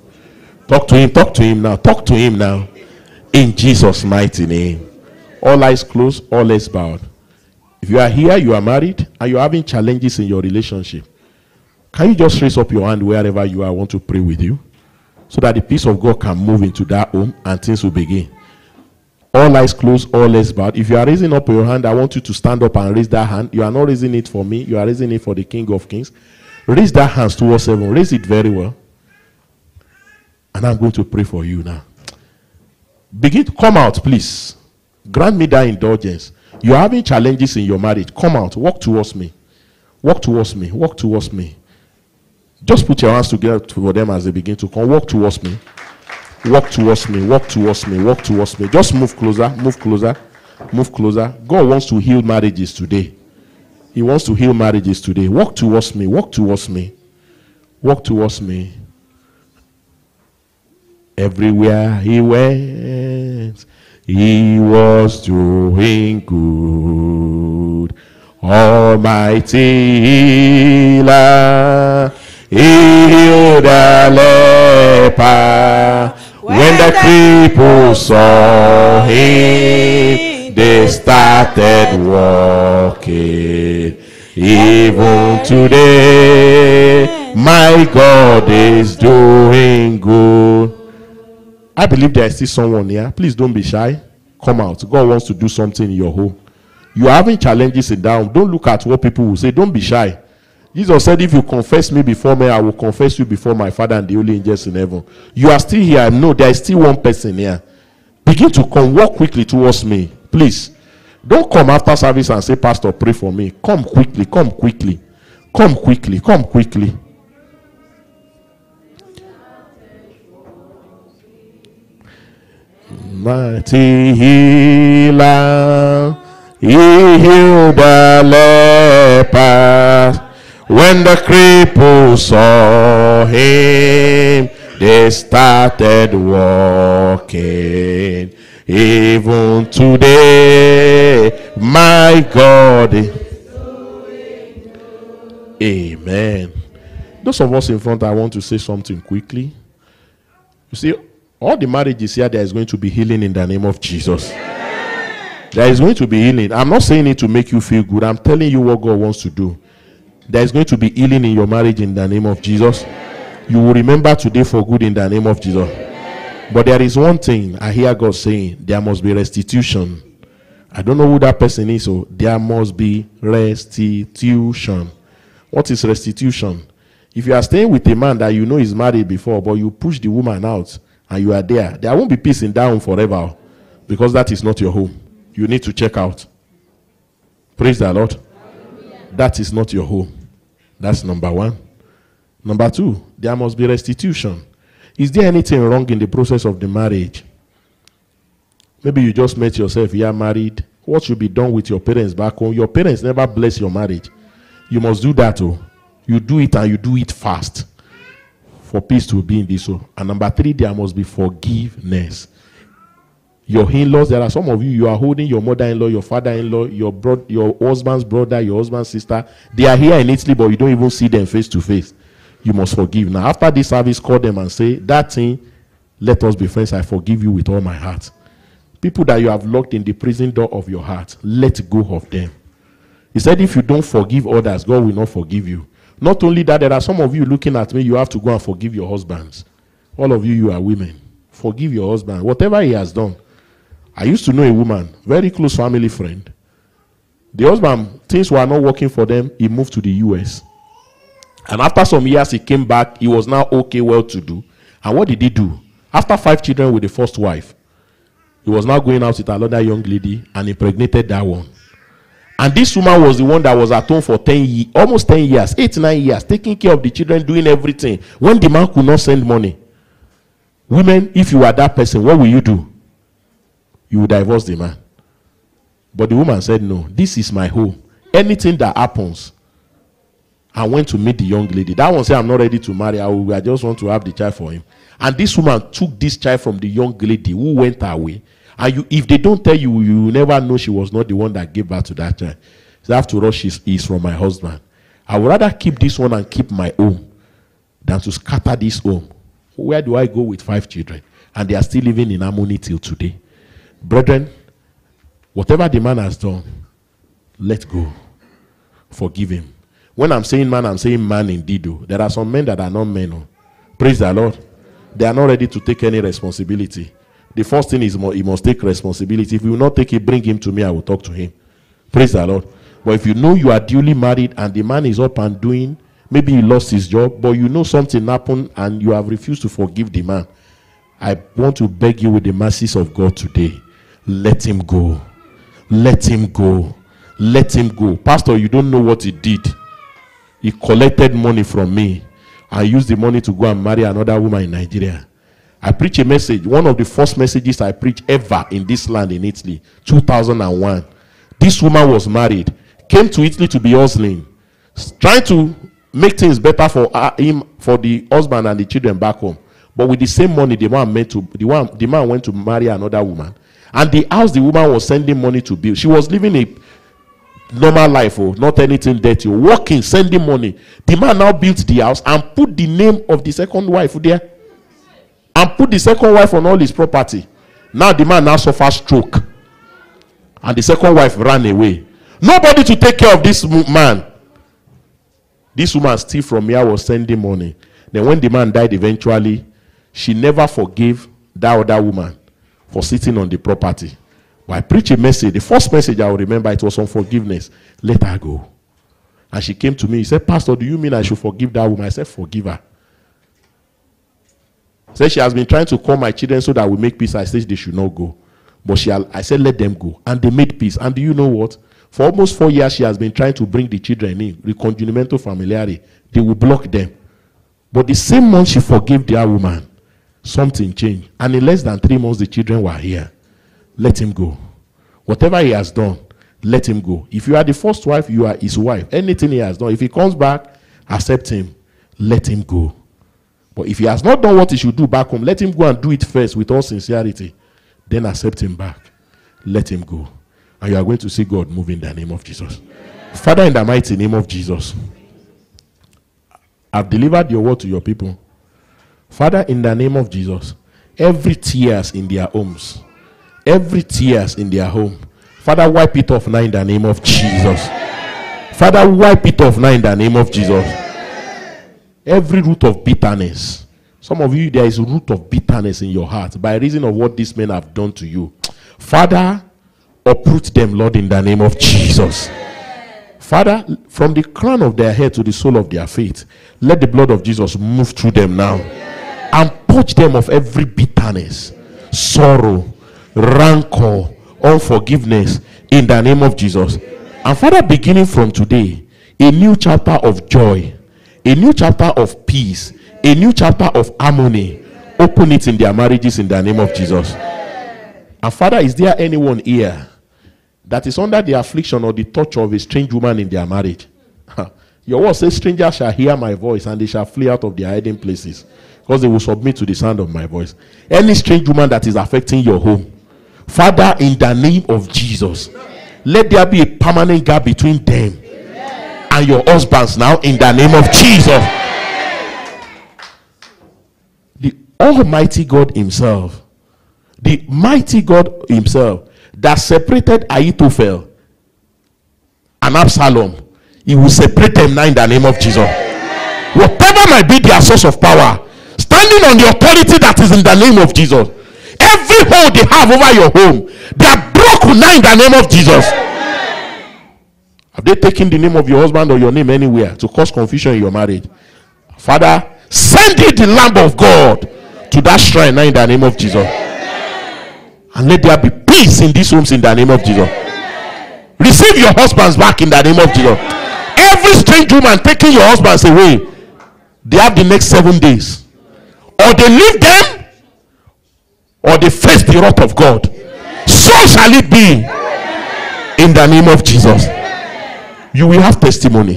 Talk to him. Talk to him now. Talk to him now. In Jesus' mighty name. All eyes closed, all eyes bowed. If you are here, you are married, and you are having challenges in your relationship, can you just raise up your hand wherever you are? I want to pray with you, so that the peace of God can move into that home and things will begin. All eyes closed, all eyes bowed. If you are raising up your hand, I want you to stand up and raise that hand. You are not raising it for me. You are raising it for the King of Kings. Raise that hand towards heaven. Raise it very well. And I'm going to pray for you now. Begin to come out, please. Grant me that indulgence. You are having challenges in your marriage. Come out. Walk towards me. Walk towards me. Walk towards me. Just put your hands together for them as they begin to come. Walk towards me. Walk towards me. Walk towards me. Walk towards me. Just move closer. Move closer. Move closer. God wants to heal marriages today. He wants to heal marriages today. Walk towards me. Walk towards me. Walk towards me. Everywhere he went, he was doing good. Almighty healer, he healed the leper. When the people saw him, they started walking. Even today, my God is doing good. I believe there is still someone here. Please don't be shy. Come out. God wants to do something in your home. You are having challenges in down. Don't look at what people will say. Don't be shy. Jesus said, if you confess me before me, I will confess you before my Father and the holy angels in heaven. You are still here. No, there is still one person here. Begin to come. Walk quickly towards me. Please. Don't come after service and say, Pastor, pray for me. Come quickly. Come quickly. Come quickly. Come quickly. Mighty healer, he healed the lepers. When the cripples saw him, they started walking. even today, my God. Amen. Those of us in front, I want to say something quickly. You see, all the marriages here, there is going to be healing in the name of Jesus. There is going to be healing. I'm not saying it to make you feel good. I'm telling you what God wants to do. There is going to be healing in your marriage in the name of Jesus. You will remember today for good in the name of Jesus. But there is one thing I hear God saying, there must be restitution. I don't know who that person is, so there must be restitution. What is restitution? If you are staying with a man that you know is married before, but you push the woman out and you are there won't be peace in that home forever, because that is not your home. You need to check out. Praise the Lord. That is not your home. That's number one. Number two, there must be restitution. Is there anything wrong in the process of the marriage? Maybe you just met yourself, you are married. What should be done with your parents back home? Your parents never bless your marriage. You must do that. You do it, and you do it fast for peace to be in this. And number three, there must be forgiveness. Your in-laws, there are some of you are holding your mother-in-law, your father-in-law, your husband's brother, your husband's sister. They are here in Italy, but you don't even see them face to face. You must forgive. Now, after this service, call them and say, that thing, let us be friends. I forgive you with all my heart. People that you have locked in the prison door of your heart, let go of them. He said, if you don't forgive others, God will not forgive you. Not only that, there are some of you looking at me, you have to go and forgive your husbands. All of you are women. Forgive your husband, whatever he has done. I used to know a woman, very close family friend. The husband, things were not working for them. He moved to the US. And after some years, he came back. He was now okay, well to do. And what did he do? After 5 children with the first wife, he was now going out with another young lady and impregnated that one. And this woman was the one that was at home for 10 years, almost 10 years, 8, 9 years, taking care of the children, doing everything. When the man could not send money. Women, if you are that person, what will you do? You will divorce the man. But the woman said, no, this is my home. Anything that happens, I went to meet the young lady. That one said, I'm not ready to marry. I just want to have the child for him. And this woman took this child from the young lady who went away. And if they don't tell you, you will never know she was not the one that gave birth to that child. So after all, she is from my husband. I would rather keep this one and keep my own than to scatter this home. Where do I go with 5 children? And they are still living in harmony till today. Brethren, whatever the man has done, let go. Forgive him. When I'm saying man, I'm saying man indeed. There are some men that are not men. Praise the Lord. They are not ready to take any responsibility. The first thing is he must take responsibility. If he will not take it, bring him to me. I will talk to him. Praise the Lord. But if you know you are duly married and the man is up and doing, maybe he lost his job, but you know something happened and you have refused to forgive the man, I want to beg you with the mercies of God today. Let him go. Let him go. Let him go. Pastor, you don't know what he did. He collected money from me and used the money to go and marry another woman in Nigeria. I preach a message. One of the first messages I preached ever in this land in Italy, 2001. This woman was married, came to Italy to be hustling, trying to make things better for him, for the husband and the children back home. But with the same money, the man went to marry another woman. And the house the woman was sending money to build, she was living a normal life, not anything dirty, working, sending money. The man now built the house and put the name of the second wife there, and put the second wife on all his property. Now the man now suffers stroke, and the second wife ran away. Nobody to take care of this man. This woman still from here was sending money. Then when the man died eventually, she never forgave that other woman for sitting on the property. But I preached a message. The first message I will remember, it was on forgiveness. Let her go. And she came to me. She said, Pastor, do you mean I should forgive that woman? I said, forgive her. She said she has been trying to call my children so that we make peace. I said they should not go. But I said, let them go. And they made peace. And do you know what? For almost 4 years, she has been trying to bring the children in. Recongiungimento familiare. They will block them. But the same month she forgave the woman, something changed. And in less than 3 months, the children were here. Let him go. Whatever he has done, let him go. If you are the first wife, you are his wife. Anything he has done, if he comes back, accept him. Let him go. But if he has not done what he should do back home, let him go and do it first with all sincerity. then accept him back. Let him go. And you are going to see God move in the name of Jesus. Father, in the mighty name of Jesus, I've delivered your word to your people. Father, in the name of Jesus, every tears in their homes, every tears in their home, Father, wipe it off now in the name of Jesus. Father, wipe it off now in the name of Jesus. Every root of bitterness. Some of you, there is a root of bitterness in your heart by reason of what these men have done to you. Father, uproot them, Lord, in the name of Jesus. Father, from the crown of their head to the sole of their feet, let the blood of Jesus move through them now and purge them of every bitterness, sorrow, rancor, unforgiveness in the name of Jesus. And Father, beginning from today, a new chapter of joy, a new chapter of peace, a new chapter of harmony, open it in their marriages in the name of Jesus. And Father, is there anyone here that is under the affliction or the touch of a strange woman in their marriage? Your word says, strangers shall hear my voice and they shall flee out of their hiding places, because they will submit to the sound of my voice. Any strange woman that is affecting your home, Father, in the name of Jesus, let there be a permanent gap between them and your husbands now in the name of Jesus. The Almighty God himself, the mighty God himself that separated Ahithophel and Absalom, he will separate them now in the name of Jesus. Whatever might be their source of power, standing on the authority that is in the name of Jesus, every hold they have over your home, they are broken now in the name of Jesus. Have they taken the name of your husband or your name anywhere to cause confusion in your marriage? Father, send it the Lamb of God to that shrine now in the name of Jesus. And let there be peace in these homes in the name of Jesus. Receive your husbands back in the name of Jesus. Every strange woman taking your husbands away, they have the next 7 days. Or they leave them, or they face the wrath of God. So shall it be in the name of Jesus. You will have testimony.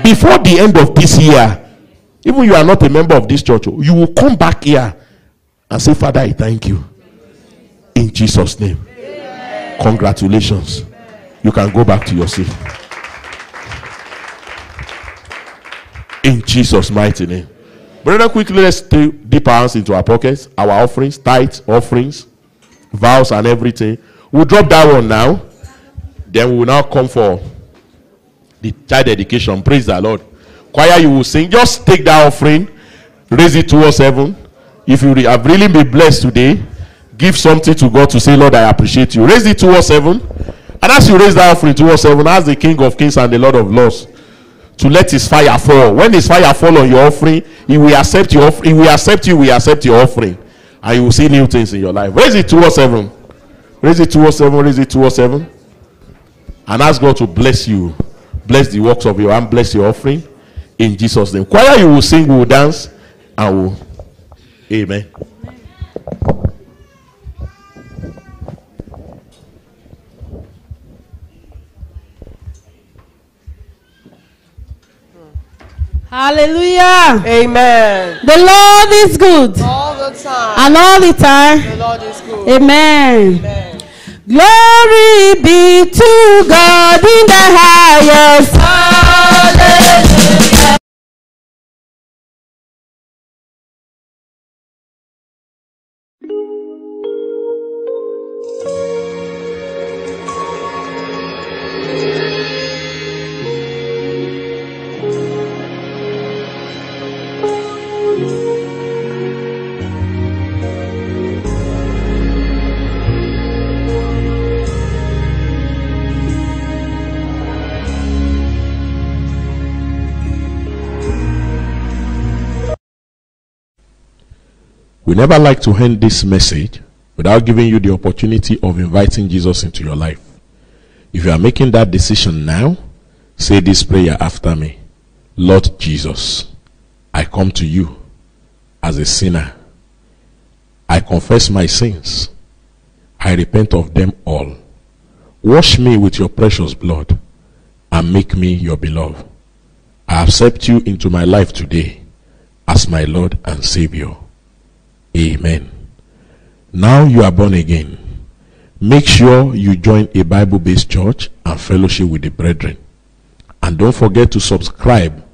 Before the end of this year, even you are not a member of this church, you will come back here and say, Father, I thank you. In Jesus' name. Congratulations. You can go back to your seat. In Jesus' mighty name. Brother, quickly, let's dip our hands into our pockets. Our offerings, tithes, offerings, vows, and everything. We'll drop that one now. Then we will now come for the child dedication. Praise the Lord. Choir, you will sing. Just take that offering, raise it towards heaven. If you have really been blessed today, give something to God to say, Lord, I appreciate you. Raise it towards heaven. And as you raise that offering towards heaven, ask the King of Kings and the Lord of Lords to let his fire fall. When his fire fall on your offering, he will accept your offering. He will accept you. He will accept your offering. And you will see new things in your life. Raise it towards heaven. Raise it towards heaven. Raise it towards heaven. And ask God to bless you. Bless the works of your hand. Bless your offering. In Jesus' name. Choir, you will sing, we will dance, and will. Amen. Hallelujah. Amen. The Lord is good. All the time. And all the time. The Lord is good. Amen. Amen. Glory be to God in the highest. Hallelujah. We never like to end this message without giving you the opportunity of inviting Jesus into your life. If you are making that decision now, say this prayer after me. Lord Jesus, I come to you as a sinner. I confess my sins. I repent of them all. Wash me with your precious blood and make me your beloved. I accept you into my life today as my Lord and Savior. Amen. Now you are born again. Make sure you join a Bible-based church and fellowship with the brethren. And don't forget to subscribe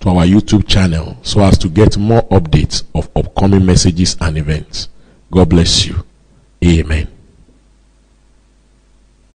to our YouTube channel so as to get more updates of upcoming messages and events. God bless you. Amen.